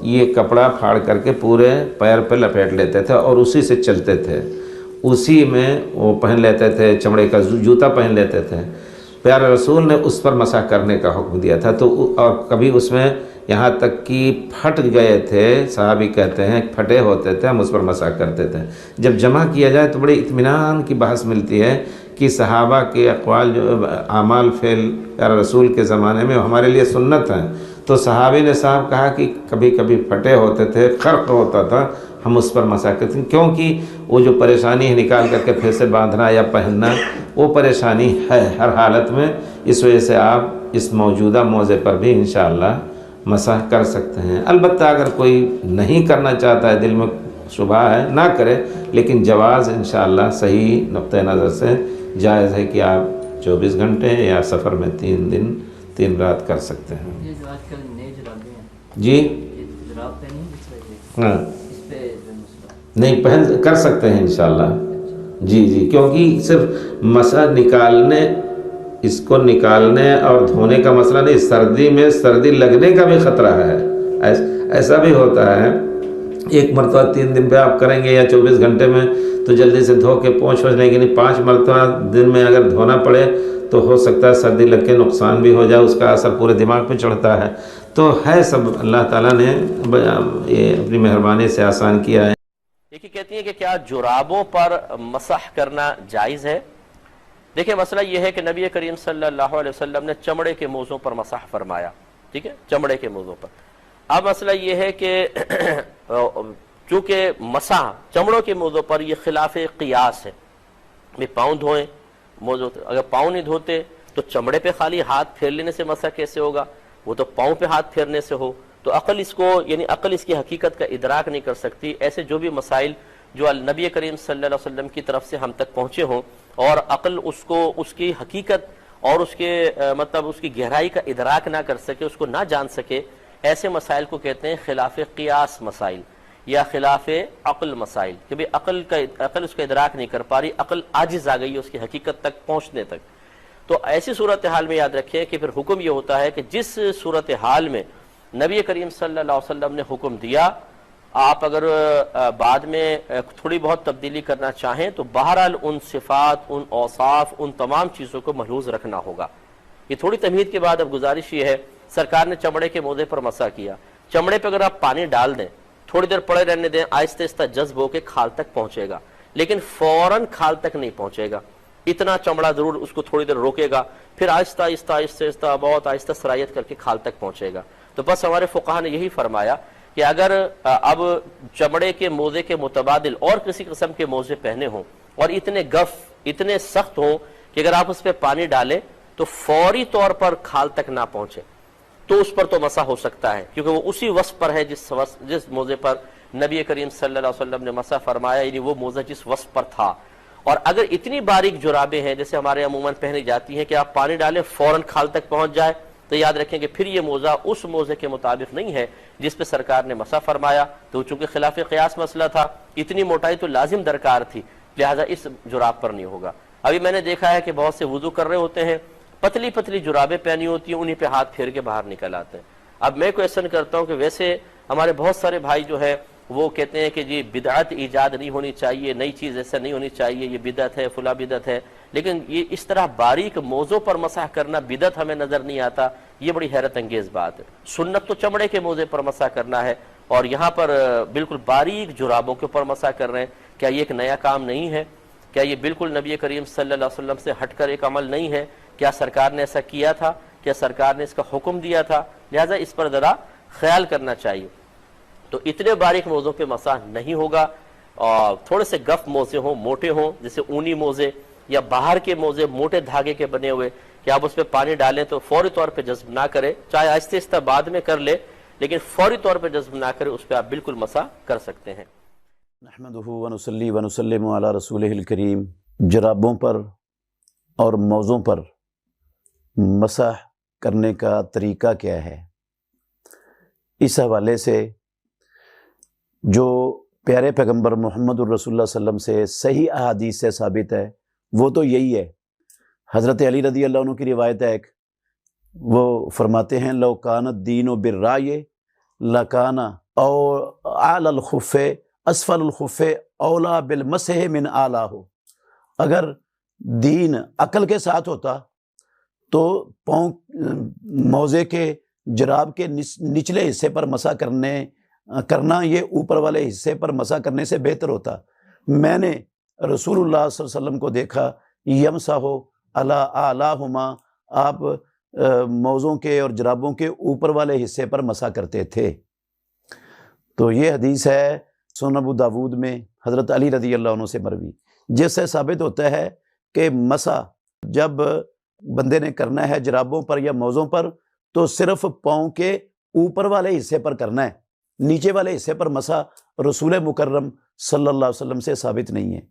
I: یہ کپڑا پھاڑ کر کے پورے پیر پہ لپیٹ لیتے تھے اور اسی سے چلتے تھے، اسی میں وہ پہن لیتے تھے، چمڑے کا جوتا پہن لیتے تھے۔ پیارے رسول نے اس پر مسح کرنے کا حکم دیا تھا، تو اور کبھی اس میں یہاں تک کہ پھٹ گئے تھے، صحابی کہتے ہیں پھٹے ہوتے تھے، ہم اس پر مسح کرتے تھے۔ جب جمع کیا جائے تو بڑی اطمینان کی بحث ملتی ہے کہ صحابہ کے اقوال، جو اعمال فعل پیارے رسول کے زمانے میں ہمارے لیے سنت ہیں، تو صحابی نے صاحب کہا کہ کبھی کبھی پھٹے ہوتے تھے، خرق ہوتا تھا، ہم اس پر مسح کرتے ہیں، کیونکہ وہ جو پریشانی ہے نکال کر کے پھر سے باندھنا یا پہننا، وہ پریشانی ہے ہر حالت میں، اس وجہ سے آپ اس موجودہ موزے پر بھی انشاءاللہ مسح کر سکتے ہیں۔ البتہ اگر کوئی نہیں کرنا چاہتا ہے، دل میں شبہ ہے، نہ کرے، لیکن جواز انشاءاللہ صحیح نقطہ نظر سے جائز ہے کہ آپ 24 گھنٹے یا سفر میں 3 دن 3 رات کر سکتے ہیں۔
J: یہ جو آج کل نئے جرابے ہیں،
I: جی
J: جراب پہنیں اس
I: ہاں
J: اس پہ
I: نہیں پہن کر سکتے ہیں انشاءاللہ، جی جی، کیونکہ صرف مسح نکالنے، اس کو نکالنے اور دھونے کا مسئلہ نہیں، سردی میں سردی لگنے کا بھی خطرہ ہے۔ ایسا بھی ہوتا ہے ایک مرتبہ 3 دن پہ آپ کریں گے یا 24 گھنٹے میں تو جلدی سے دھو کے پونچھ لیں گے، نہیں 5 مرتبہ دن میں اگر دھونا پڑے تو ہو سکتا ہے سردی لگ کے نقصان بھی ہو جائے، اس کا اثر پورے دماغ پہ چڑھتا ہے۔ تو ہے سب اللہ تعالیٰ نے یہ اپنی مہربانی سے آسان کیا ہے۔
K: دیکھیے کہتی ہیں کہ کیا جرابوں پر مسح کرنا جائز ہے؟ دیکھیں مسئلہ یہ ہے کہ نبی کریم صلی اللہ علیہ وسلم نے چمڑے کے موزوں پر مسح فرمایا، ٹھیک ہے، چمڑے کے موزوں پر۔ اب مسئلہ یہ ہے کہ چونکہ مسح چمڑوں کے موزوں پر یہ خلاف قیاس ہے، بھی پاؤں دھوئیں موزوں، اگر پاؤں نہیں دھوتے تو چمڑے پہ خالی ہاتھ پھیر لینے سے مسح کیسے ہوگا؟ وہ تو پاؤں پہ ہاتھ پھیرنے سے ہو، تو عقل اس کو یعنی عقل اس کی حقیقت کا ادراک نہیں کر سکتی۔ ایسے جو بھی مسائل جو نبی کریم صلی اللہ علیہ وسلم کی طرف سے ہم تک پہنچے ہوں اور عقل اس کو اس کی حقیقت اور اس کے مطلب اس کی گہرائی کا ادراک نہ کر سکے، اس کو نہ جان سکے، ایسے مسائل کو کہتے ہیں خلاف قیاس مسائل یا خلاف عقل مسائل، کہ بھی عقل اس کا ادراک نہیں کر پا رہی، عقل عاجز آ گئی ہے اس کی حقیقت تک پہنچنے تک۔ تو ایسی صورتحال میں یاد رکھیں کہ پھر حکم یہ ہوتا ہے کہ جس صورتحال میں نبی کریم صلی اللہ علیہ وسلم نے حکم دیا، آپ اگر بعد میں تھوڑی بہت تبدیلی کرنا چاہیں تو بہرحال ان صفات، ان اوصاف، ان تمام چیزوں کو محفوظ رکھنا ہوگا۔ یہ تھوڑی تمہید کے بعد اب گزارش یہ ہے، سرکار نے چمڑے کے موزے پر مسح کیا، چمڑے پہ اگر آپ پانی ڈال دیں، تھوڑی دیر پڑے رہنے دیں، آہستہ آہستہ جذب ہو کے کھال تک پہنچے گا، لیکن فوراً کھال تک نہیں پہنچے گا، اتنا چمڑا ضرور اس کو تھوڑی دیر روکے گا، پھر آہستہ آہستہ آہستہ آہستہ بہت آہستہ سرایت کر کے کھال تک پہنچے گا۔ تو بس ہمارے فقہا نے یہی فرمایا کہ اگر اب چمڑے کے موزے کے متبادل اور کسی قسم کے موزے پہنے ہوں اور اتنے گف، اتنے سخت ہوں کہ اگر آپ اس پہ پانی ڈالیں تو فوری طور پر کھال تک نہ پہنچے تو اس پر تو مسح ہو سکتا ہے، کیونکہ وہ اسی وصف پر ہے جس موزے پر نبی کریم صلی اللہ علیہ وسلم نے مسح فرمایا، یعنی وہ موزہ جس وصف پر تھا۔ اور اگر اتنی باریک جرابیں ہیں جیسے ہمارے عموماً پہنی جاتی ہیں کہ آپ پانی ڈالیں فوراً کھال تک پہنچ جائے، تو یاد رکھیں کہ پھر یہ موزہ اس موزے کے مطابق نہیں ہے جس پہ سرکار نے مسح فرمایا، تو چونکہ خلاف قیاس مسئلہ تھا، اتنی موٹائی تو لازم درکار تھی، لہٰذا اس جراب پر نہیں ہوگا۔ ابھی میں نے دیکھا ہے کہ بہت سے وضو کر رہے ہوتے ہیں، پتلی پتلی جرابیں پہنی ہوتی ہیں، انہی پہ ہاتھ پھیر کے باہر نکل آتے ہیں۔ اب میں کویسچن کرتا ہوں کہ ویسے ہمارے بہت سارے بھائی جو ہے وہ کہتے ہیں کہ جی بدعت ایجاد نہیں ہونی چاہیے، نئی چیز ایسا نہیں ہونی چاہیے، یہ بدعت ہے، فلاں بدعت ہے، لیکن یہ اس طرح باریک موزوں پر مسح کرنا بدعت ہمیں نظر نہیں آتا، یہ بڑی حیرت انگیز بات ہے۔ سنت تو چمڑے کے موزے پر مسح کرنا ہے، اور یہاں پر بالکل باریک جرابوں کے اوپر مسح کر رہے ہیں۔ کیا یہ ایک نیا کام نہیں ہے؟ کیا یہ بالکل نبی کریم صلی اللہ علیہ وسلم سے ہٹ کر ایک عمل نہیں ہے؟ کیا سرکار نے ایسا کیا تھا؟ کیا سرکار نے اس کا حکم دیا تھا؟ لہٰذا اس پر ذرا خیال کرنا چاہیے۔ تو اتنے باریک موزوں پہ مسح نہیں ہوگا، اور تھوڑے سے گف موزے ہوں، موٹے ہوں، جیسے اونی موزے یا باہر کے موزے موٹے دھاگے کے بنے ہوئے، کہ آپ اس پہ پانی ڈالیں تو فوری طور پہ جذب نہ کرے، چاہے آہستہ آہستہ بعد میں کر لے، لیکن فوری طور پہ جذب نہ کرے، اس پہ آپ بالکل مسح کر سکتے ہیں۔
L: نحمدہ ونصلی ونسلم علی رسولہ الکریم۔ جرابوں پر اور موزوں پر مسح کرنے کا طریقہ کیا ہے؟ اس حوالے سے جو پیارے پیغمبر محمد الرسول اللہ صلی اللہ علیہ وسلم سے صحیح احادیث سے ثابت ہے وہ تو یہی ہے۔ حضرت علی رضی اللہ عنہ کی روایت ہے ایک، وہ فرماتے ہیں لو کان الدین بالرائے لکان او اعلی الخف اسفل الخف اولا بالمسح من اعلیہ۔ اگر دین عقل کے ساتھ ہوتا تو پاؤں موزے کے جراب کے نچلے حصے پر مسح کرنا یہ اوپر والے حصے پر مسح کرنے سے بہتر ہوتا۔ میں نے رسول اللہ صلی اللہ علیہ وسلم کو دیکھا یمسح علی اعلیہما، آپ موزوں کے اور جرابوں کے اوپر والے حصے پر مسح کرتے تھے۔ تو یہ حدیث ہے سنن ابو داود میں حضرت علی رضی اللہ عنہ سے مروی، جس سے ثابت ہوتا ہے کہ مسح جب بندے نے کرنا ہے جرابوں پر یا موزوں پر تو صرف پاؤں کے اوپر والے حصے پر کرنا ہے، نیچے والے حصے پر مسح رسول مکرم صلی اللہ علیہ وسلم سے ثابت نہیں ہے۔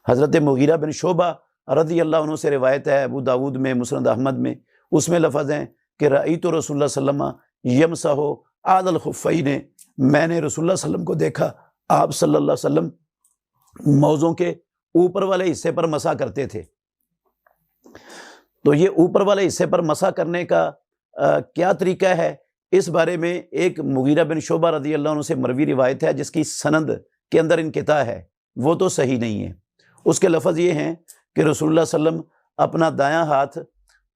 L: حضرت مغیرہ بن شعبہ رضی اللہ عنہ سے روایت ہے ابو داود میں، مسند احمد میں، اس میں لفظ ہیں کہ رأیت رسول اللہ صلی اللہ علیہ وسلم یمسح اعلی الخفین، میں نے رسول اللہ صلی اللہ علیہ وسلم کو دیکھا آپ صلی اللہ علیہ وسلم موزوں کے اوپر والے حصے پر مسح کرتے تھے۔ تو یہ اوپر والے حصے پر مسح کرنے کا کیا طریقہ ہے اس بارے میں ایک مغیرہ بن شعبہ رضی اللہ عنہ سے مروی روایت ہے جس کی سند کے اندر انقطاع ہے، وہ تو صحیح نہیں ہے۔ اس کے لفظ یہ ہیں کہ رسول اللہ صلی اللہ علیہ وسلم اپنا دایاں ہاتھ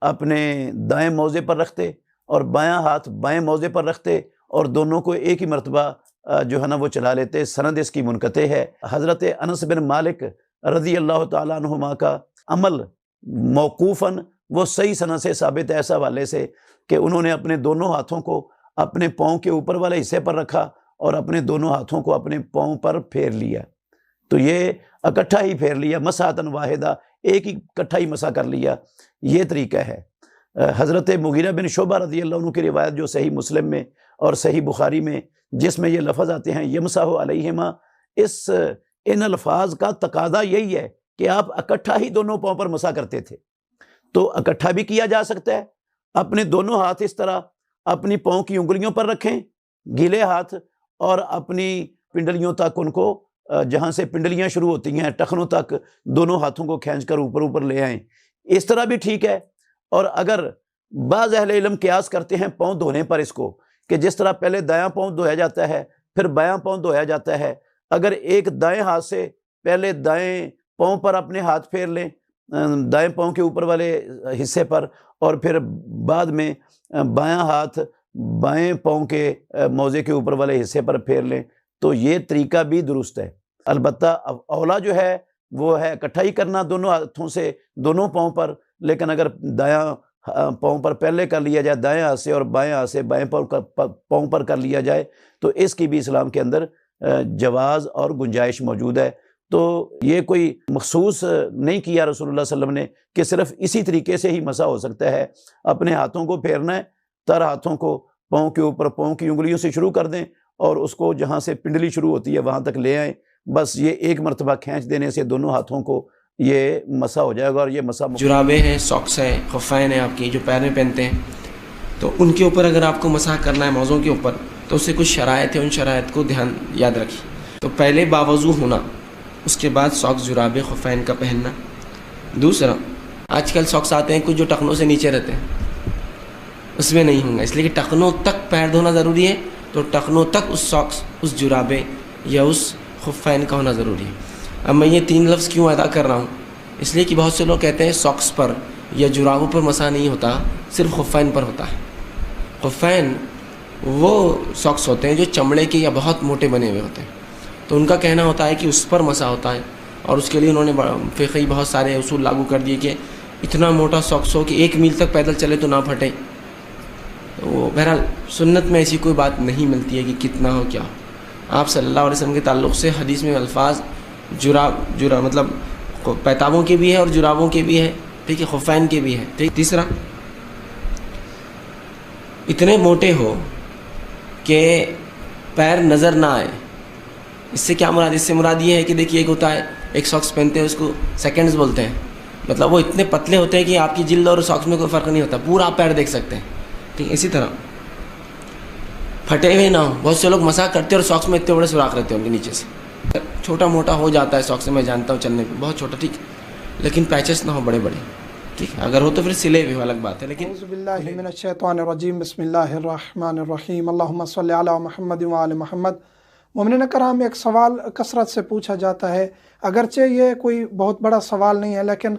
L: اپنے دائیں موزے پر رکھتے اور بایاں ہاتھ بائیں موزے پر رکھتے اور دونوں کو ایک ہی مرتبہ جو ہے نا وہ چلا لیتے۔ سند اس کی منقطع ہے۔ حضرت انس بن مالک رضی اللہ تعالیٰ عنہما کا عمل موقوفاً وہ صحیح سند سے ثابت ہے، ایسا والے سے کہ انہوں نے اپنے دونوں ہاتھوں کو اپنے پاؤں کے اوپر والے حصے پر رکھا اور اپنے دونوں ہاتھوں کو اپنے پاؤں پر پھیر لیا، تو یہ اکٹھا ہی پھیر لیا، مسحۃ واحدہ، ایک ہی اکٹھا ہی مسح کر لیا، یہ طریقہ ہے۔ حضرت مغیرہ بن شعبہ رضی اللہ عنہ کی روایت جو صحیح مسلم میں اور صحیح بخاری میں جس میں یہ لفظ آتے ہیں یمسح علیہما، ان الفاظ کا تقاضا یہی ہے کہ آپ اکٹھا ہی دونوں پاؤں پر مسح کرتے تھے، تو اکٹھا بھی کیا جا سکتا ہے۔ اپنے دونوں ہاتھ اس طرح اپنی پاؤں کی انگلیوں پر رکھیں، گیلے ہاتھ، اور اپنی پنڈلیوں تک ان کو جہاں سے پنڈلیاں شروع ہوتی ہیں ٹخنوں تک دونوں ہاتھوں کو کھینچ کر اوپر لے آئیں، اس طرح بھی ٹھیک ہے۔ اور اگر بعض اہل علم قیاس کرتے ہیں پاؤں دھونے پر اس کو، کہ جس طرح پہلے دایاں پاؤں دھویا جاتا ہے پھر بایاں پاؤں دھویا جاتا ہے، اگر ایک دائیں ہاتھ سے پہلے دائیں پاؤں پر اپنے ہاتھ پھیر لیں، دائیں پاؤں کے اوپر والے حصے پر، اور پھر بعد میں بایاں ہاتھ بائیں پاؤں کے موزے کے اوپر والے حصے پر پھیر لیں، تو یہ طریقہ بھی درست ہے۔ البتہ اولا جو ہے وہ ہے اکٹھا ہی کرنا دونوں ہاتھوں سے دونوں پاؤں پر، لیکن اگر دایاں پاؤں پر پہلے کر لیا جائے دائیں ہاتھ سے اور بائیں ہاتھ سے بائیں پاؤں پر کر لیا جائے تو اس کی بھی اسلام کے اندر جواز اور گنجائش موجود ہے۔ تو یہ کوئی مخصوص نہیں کیا رسول اللہ صلی اللہ علیہ وسلم نے کہ صرف اسی طریقے سے ہی مسح ہو سکتا ہے۔ اپنے ہاتھوں کو پھیرنا ہے، تر ہاتھوں کو پاؤں کے اوپر پاؤں کی انگلیوں سے شروع کر دیں اور اس کو جہاں سے پنڈلی شروع ہوتی ہے وہاں تک لے آئیں، بس یہ ایک مرتبہ کھینچ دینے سے دونوں ہاتھوں کو یہ مسح ہو جائے گا۔ اور یہ مسح
M: جرابیں ہیں، ساکس ہیں، خفین ہیں آپ کی جو پیر میں پہنتے ہیں، تو ان کے اوپر اگر آپ کو مسح کرنا ہے موزوں کے اوپر تو اس سے کچھ شرائط ہے، ان شرائط کو دھیان یاد رکھیے۔ تو پہلے باوضو ہونا، اس کے بعد ساکس جرابیں خفین کا پہننا۔ دوسرا، آج کل ساکس آتے ہیں کچھ جو ٹخنوں سے نیچے رہتے ہیں، اس میں نہیں ہوں گا، اس لیے کہ ٹخنوں تک پیر دھونا ضروری ہے، تو ٹخنوں تک اس ساکس اس جرابے یا اس خفین کا ہونا ضروری ہے۔ اب میں یہ 3 لفظ کیوں ادا کر رہا ہوں؟ اس لیے کہ بہت سے لوگ کہتے ہیں ساکس پر یا جرابوں پر مسح نہیں ہوتا، صرف خفین پر ہوتا ہے۔ خفین وہ ساکس ہوتے ہیں جو چمڑے کے یا بہت موٹے بنے ہوئے ہوتے ہیں، تو ان کا کہنا ہوتا ہے کہ اس پر مسح ہوتا ہے، اور اس کے لیے انہوں نے فقہی بہت سارے اصول لاگو کر دیے کہ اتنا موٹا ساکس ہو کہ 1 میل تک پیدل چلے تو نہ پھٹے۔ وہ بہرحال سنت میں ایسی کوئی بات نہیں ملتی ہے کہ کتنا ہو کیا ہو۔ آپ صلی اللہ علیہ وسلم کے تعلق سے حدیث میں الفاظ جراب مطلب پیتابوں کے بھی ہے اور جرابوں کے بھی ہے، ٹھیک ہے، خفین کے بھی ہے، ٹھیک۔ تیسرا، اتنے موٹے ہو کہ پیر نظر نہ آئے۔ اس سے کیا مراد؟ اس سے مراد یہ ہے کہ دیکھیے ایک ہوتا ہے ایک ساکس پہنتے ہیں اس کو سیکنڈز بولتے ہیں، مطلب وہ اتنے پتلے ہوتے ہیں کہ آپ کی جلد اور ساکس میں کوئی فرق نہیں ہوتا، پورا آپ پیر دیکھ سکتے ہیں، ٹھیک۔ اسی طرح پھٹے ہوئے نہ ہو، بہت سے لوگ مسح کرتے ہیں اور ساکس میں اتنے بڑے سوراخ رہتے ہیں ان کے نیچے سے، چھوٹا موٹا ہو جاتا ہے ساکس میں، جانتا ہوں چلنے پہ بہت چھوٹا، ٹھیک، لیکن پیچز نہ ہو بڑے بڑے، ٹھیک ہے، اگر ہو تو پھر سلے ہوئے الگ بات ہے۔ لیکن
N: اعوذ باللہ من الشیطان الرجیم، بسم اللہ الرحمن الرحیم، اللہم صلی علی محمد وعلی محمد۔ مومنین کرام، ایک سوال کثرت سے پوچھا جاتا ہے، اگرچہ یہ کوئی بہت بڑا سوال نہیں ہے لیکن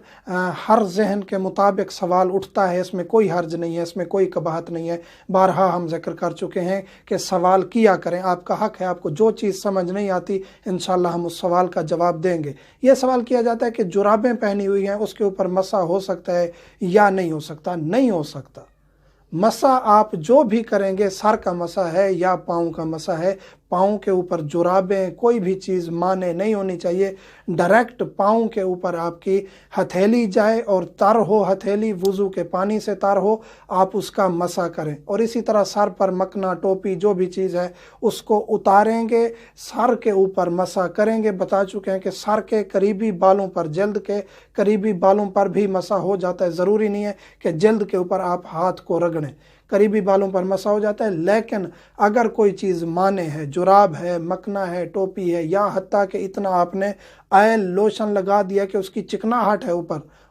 N: ہر ذہن کے مطابق سوال اٹھتا ہے، اس میں کوئی حرج نہیں ہے، اس میں کوئی قباحت نہیں ہے۔ بارہا ہم ذکر کر چکے ہیں کہ سوال کیا کریں، آپ کا حق ہے، آپ کو جو چیز سمجھ نہیں آتی انشاءاللہ ہم اس سوال کا جواب دیں گے۔ یہ سوال کیا جاتا ہے کہ جرابیں پہنی ہوئی ہیں اس کے اوپر مسح ہو سکتا ہے یا نہیں ہو سکتا؟ نہیں ہو سکتا۔ مسح آپ جو بھی کریں گے، سر کا مسح ہے یا پاؤں کا مسح ہے، پاؤں کے اوپر جرابیں کوئی بھی چیز مانے نہیں ہونی چاہیے۔ ڈائریکٹ پاؤں کے اوپر آپ کی ہتھیلی جائے اور تر ہو ہتھیلی، وضو کے پانی سے تر ہو، آپ اس کا مسح کریں۔ اور اسی طرح سر پر مکنا، ٹوپی، جو بھی چیز ہے اس کو اتاریں گے، سر کے اوپر مسح کریں گے۔ بتا چکے ہیں کہ سر کے قریبی بالوں پر، جلد کے قریبی بالوں پر بھی مسح ہو جاتا ہے، ضروری نہیں ہے کہ جلد کے اوپر آپ ہاتھ کو رگڑیں، قریبی بالوں پر مسح ہو جاتا ہے۔ لیکن اگر کوئی چیز مانے ہے، جراب ہے، مکنا ہے، ٹوپی ہے، یا حتیٰ کہ اتنا آپ نے آئل لوشن لگا دیا کہ اس کی چکناہٹ ہے اوپر،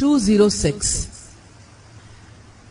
H: 206।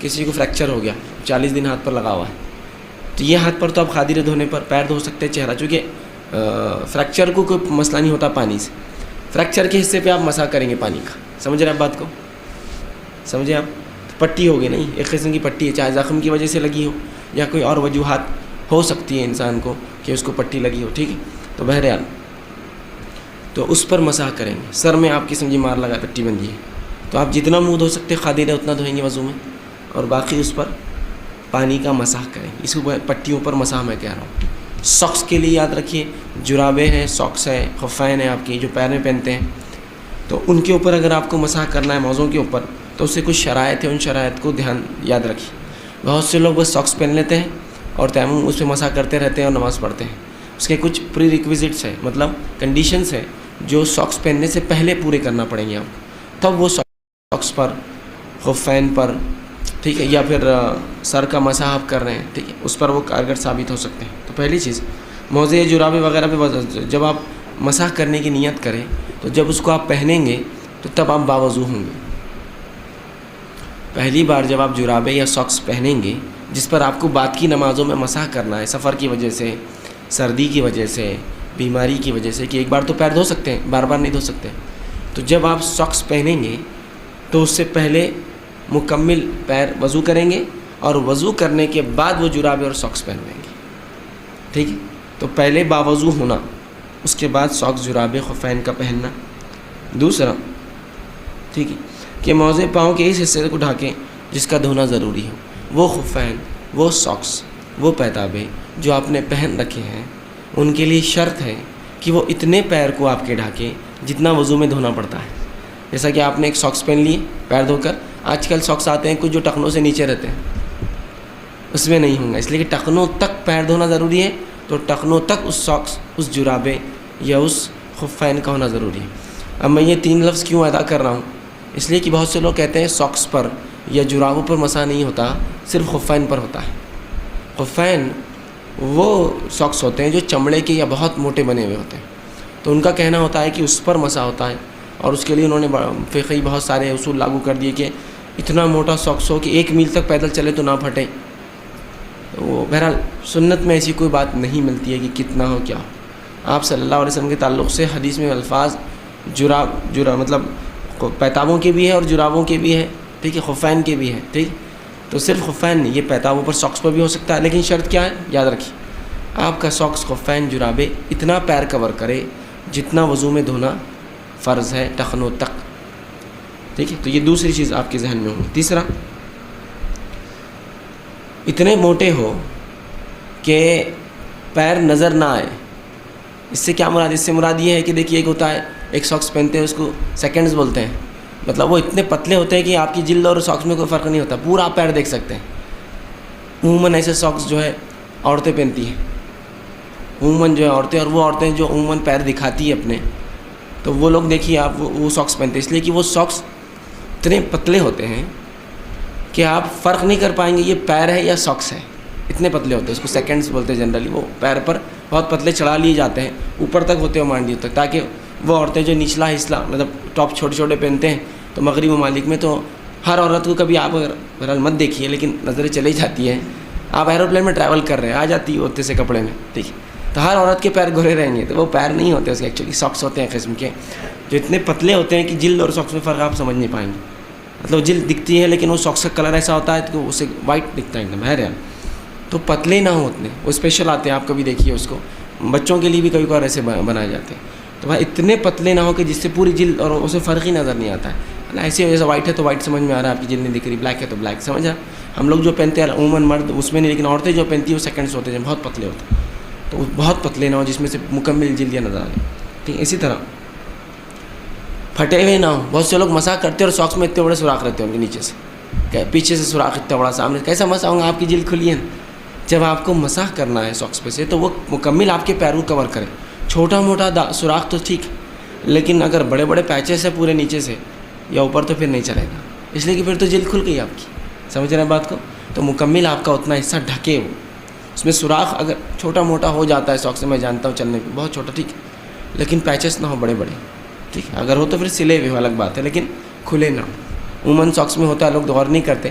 M: کسی کو فریکچر ہو گیا 40 دن ہاتھ پر لگا ہوا ہے، تو یہ ہاتھ پر تو آپ خادر دھونے پر پیر دھو سکتے ہیں، چہرہ، چونکہ فریکچر کو کوئی مسئلہ نہیں ہوتا پانی سے، فریکچر کے حصے پہ آپ مسح کریں گے پانی کا. سمجھ رہے ہیں آپ بات کو؟ سمجھے آپ؟ پٹی ہوگی نہیں، ایک قسم کی پٹی ہے، چاہے زخم کی وجہ سے لگی ہو یا کوئی اور وجوہات ہو سکتی ہے انسان کو کہ اس کو پٹی لگی ہو، ٹھیک ہے، تو بہرحال تو اس پر مسح کریں گے. سر میں آپ کی سمجھی مار لگا پٹی بندھی ہے، تو آپ جتنا منہ دھو سکتے خادر ہے اتنا دھوئیں گے وضو میں، اور باقی اس پر پانی کا مسح کریں. اس کو پٹیوں پر مسح میں کہہ رہا ہوں. ساکس کے لیے یاد رکھیے، جرابیں ہیں، ساکس ہے، خفین ہے آپ کی جو پیر میں پہنتے ہیں، تو ان کے اوپر اگر آپ کو مسح کرنا ہے موضوع کے اوپر تو اس سے کچھ شرائط ہے، ان شرائط کو دھیان یاد رکھیے. بہت سے لوگ بس ساکس پہن لیتے ہیں اور تیمم اس پہ مسح کرتے رہتے ہیں اور نماز پڑھتے ہیں. اس کے کچھ پری ریکویزٹس ہیں، مطلب کنڈیشنس ہیں جو ساکس پہننے سے پہلے پورے کرنا پڑیں گے آپ کو، تب وہ ساکس پر، خفین پر، ٹھیک ہے، یا پھر سر کا مسح آپ کر رہے ہیں، ٹھیک ہے، اس پر وہ کارگر ثابت ہو سکتے ہیں. تو پہلی چیز موزے جرابے وغیرہ پہ جب آپ مسح کرنے کی نیت کریں تو جب اس کو آپ پہنیں گے تو تب آپ باوضو ہوں گے. پہلی بار جب آپ جرابے یا ساکس پہنیں گے جس پر آپ کو بعد کی نمازوں میں مسح کرنا ہے، سفر کی وجہ سے، سردی کی وجہ سے، بیماری کی وجہ سے، کہ ایک بار تو پیر دھو سکتے ہیں، بار بار نہیں دھو سکتے، تو جب آپ ساکس پہنیں گے تو اس سے پہلے مکمل پیر وضو کریں گے اور وضو کرنے کے بعد وہ جرابے اور ساکس پہنیں گے، ٹھیک ہے. تو پہلے باوضو ہونا، اس کے بعد ساکس، جرابے، خفین کا پہننا. دوسرا، ٹھیک ہے، کہ موزے پاؤں کے اس حصے کو ڈھانکیں جس کا دھونا ضروری ہو. وہ خفین، وہ ساکس، وہ پیتابے جو آپ نے پہن رکھے ہیں، ان کے لیے شرط ہے کہ وہ اتنے پیر کو آپ کے ڈھانکیں جتنا وضو میں دھونا پڑتا ہے. جیسا کہ آپ نے ایک ساکس پہن لیے پیر دھو کر، آج کل ساکس آتے ہیں کچھ جو ٹخنوں سے نیچے رہتے ہیں، اس میں نہیں ہوں گا، اس لیے کہ ٹخنوں تک پیر دھونا ضروری ہے، تو ٹخنوں تک اس ساکس، اس جرابے یا اس خفین کا ہونا ضروری ہے. اب میں یہ 3 لفظ کیوں ادا کر رہا ہوں؟ اس لیے کہ بہت سے لوگ کہتے ہیں ساکس پر یا جرابوں پر مسح نہیں ہوتا، صرف خفین پر ہوتا ہے. خفین وہ ساکس ہوتے ہیں جو چمڑے کے یا بہت موٹے بنے ہوئے ہوتے ہیں، تو ان کا کہنا ہوتا ہے کہ اس پر مسح ہوتا ہے، اور اس کے لیے انہوں نے فقہی بہت سارے اصول لاگو کر دیے کہ اتنا موٹا ساکس ہو کہ 1 میل تک پیدل چلے تو نہ پھٹے. وہ بہرحال سنت میں ایسی کوئی بات نہیں ملتی ہے کہ کتنا ہو کیا ہو. آپ صلی اللہ علیہ وسلم کے تعلق سے حدیث میں الفاظ جراب مطلب پیتابوں کے بھی ہے اور جرابوں کے بھی ہے، ٹھیک ہے، خفین کے بھی ہے، ٹھیک. تو صرف خفین نہیں، یہ پیتابوں پر ساکس پر بھی ہو سکتا ہے، لیکن شرط کیا ہے یاد رکھیے، آپ کا ساکس، خفین، جرابے اتنا پیر کور کرے جتنا وضو میں دھونا فرض ہے، ٹخنوں تک، ٹھیک ہے. تو یہ دوسری چیز آپ کے ذہن میں ہوگی. تیسرا، اتنے موٹے ہو کہ پیر نظر نہ آئے. اس سے کیا مراد؟ اس سے مراد یہ ہے کہ دیکھیے ایک ہوتا ہے، ایک ساکس پہنتے ہیں اس کو سیکنڈز بولتے ہیں، مطلب وہ اتنے پتلے ہوتے ہیں کہ آپ کی جلد اور ساکس میں کوئی فرق نہیں ہوتا، پورا آپ پیر دیکھ سکتے ہیں. عموماً ایسے ساکس جو ہے عورتیں پہنتی ہیں، عموماً جو ہے عورتیں، اور وہ عورتیں جو عموماً پیر دکھاتی ہیں اپنے، تو وہ لوگ دیکھیے آپ وہ ساکس پہنتے ہیں، اس لیے کہ وہ ساکس اتنے پتلے ہوتے ہیں کہ آپ فرق نہیں کر پائیں گے یہ پیر ہے یا ساکس ہے، اتنے پتلے ہوتے ہیں. اس کو سیکنڈز بولتے ہیں جنرلی. وہ پیر پر بہت پتلے چڑھا لیے جاتے ہیں، اوپر تک ہوتے ہیں مانڈیوں تک، تاکہ وہ عورتیں جو نچلا حصہ مطلب ٹاپ چھوٹے چھوٹے پہنتے ہیں، تو مغربی ممالک میں تو ہر عورت کو، کبھی آپ اگر بہرحال مت دیکھیے لیکن نظریں چلی جاتی ہیں، آپ ایروپلین میں ٹریول کر رہے ہیں، آ جاتی ہوتے سے کپڑے میں، ٹھیک ہے، تو ہر عورت کے پیر گورے رہیں گے، تو وہ پیر نہیں ہوتے اس کے، ایکچولی ساکس ہوتے ہیں قسم کے جو اتنے پتلے ہوتے ہیں کہ جلد اور ساکس میں فرق آپ سمجھ نہیں پائیں گے. مطلب جلد دکھتی ہے لیکن وہ ساکس کا کلر ایسا ہوتا ہے تو اسے وائٹ دکھتا ہے ایک دم، ہے نا. تو پتلے نہ ہوں اتنے، وہ اسپیشل آتے ہیں، آپ کبھی دیکھیے اس کو، بچوں کے لیے بھی کبھی کبھار ایسے بنائے جاتے ہیں. تو بھائی اتنے پتلے نہ ہو کہ جس سے پوری جلد اور اسے فرق ہی نظر نہیں آتا ہے. ایسے جیسے وائٹ ہے تو وائٹ سمجھ میں آ رہا ہے، آپ کی جلد نہیں دکھ رہی، بلیک ہے تو بلیک سمجھ رہا. ہم لوگ جو پہنتے ہیں عموماً مرد اس میں نہیں، لیکن عورتیں جو پہنتی ہیں وہ سیکنڈس ہوتے ہیں، بہت پتلے ہوتے ہیں. تو بہت پتلے نہ ہو جس میں سے مکمل جلدیاں نظر آ رہی، ٹھیک. اسی طرح پھٹے ہوئے نہ ہوں. بہت سے لوگ مسح کرتے ہیں اور ساکس میں اتنے بڑے سوراخ رہتے ہیں ان کے نیچے سے، پیچھے سے سوراخ اتنا بڑا، سامنے کیسا مسح ہوگا؟ آپ کی جلد کھلی ہے. جب آپ کو مسح کرنا ہے ساکس پہ سے تو وہ مکمل آپ کے پیروں کور کرے. چھوٹا موٹا سوراخ تو ٹھیک، لیکن اگر بڑے بڑے پیچز ہے پورے نیچے سے یا اوپر تو پھر نہیں چلے گا، اس لیے کہ پھر تو جلد کھل گئی آپ کی. سمجھ رہے ہیں بات کو؟ تو مکمل آپ کا اتنا حصہ ڈھکے ہو. اس میں سوراخ اگر چھوٹا موٹا ہو جاتا ہے ساکس میں، جانتا ہوں چلنے پہ بہت چھوٹا، ٹھیک ہے، لیکن پیچز نہ ہو بڑے بڑے، ٹھیک ہے. اگر ہو تو پھر سلے ہوئے الگ بات ہے، لیکن کھلے نہ ہو. عموماً ساکس میں ہوتا ہے، لوگ غور نہیں کرتے،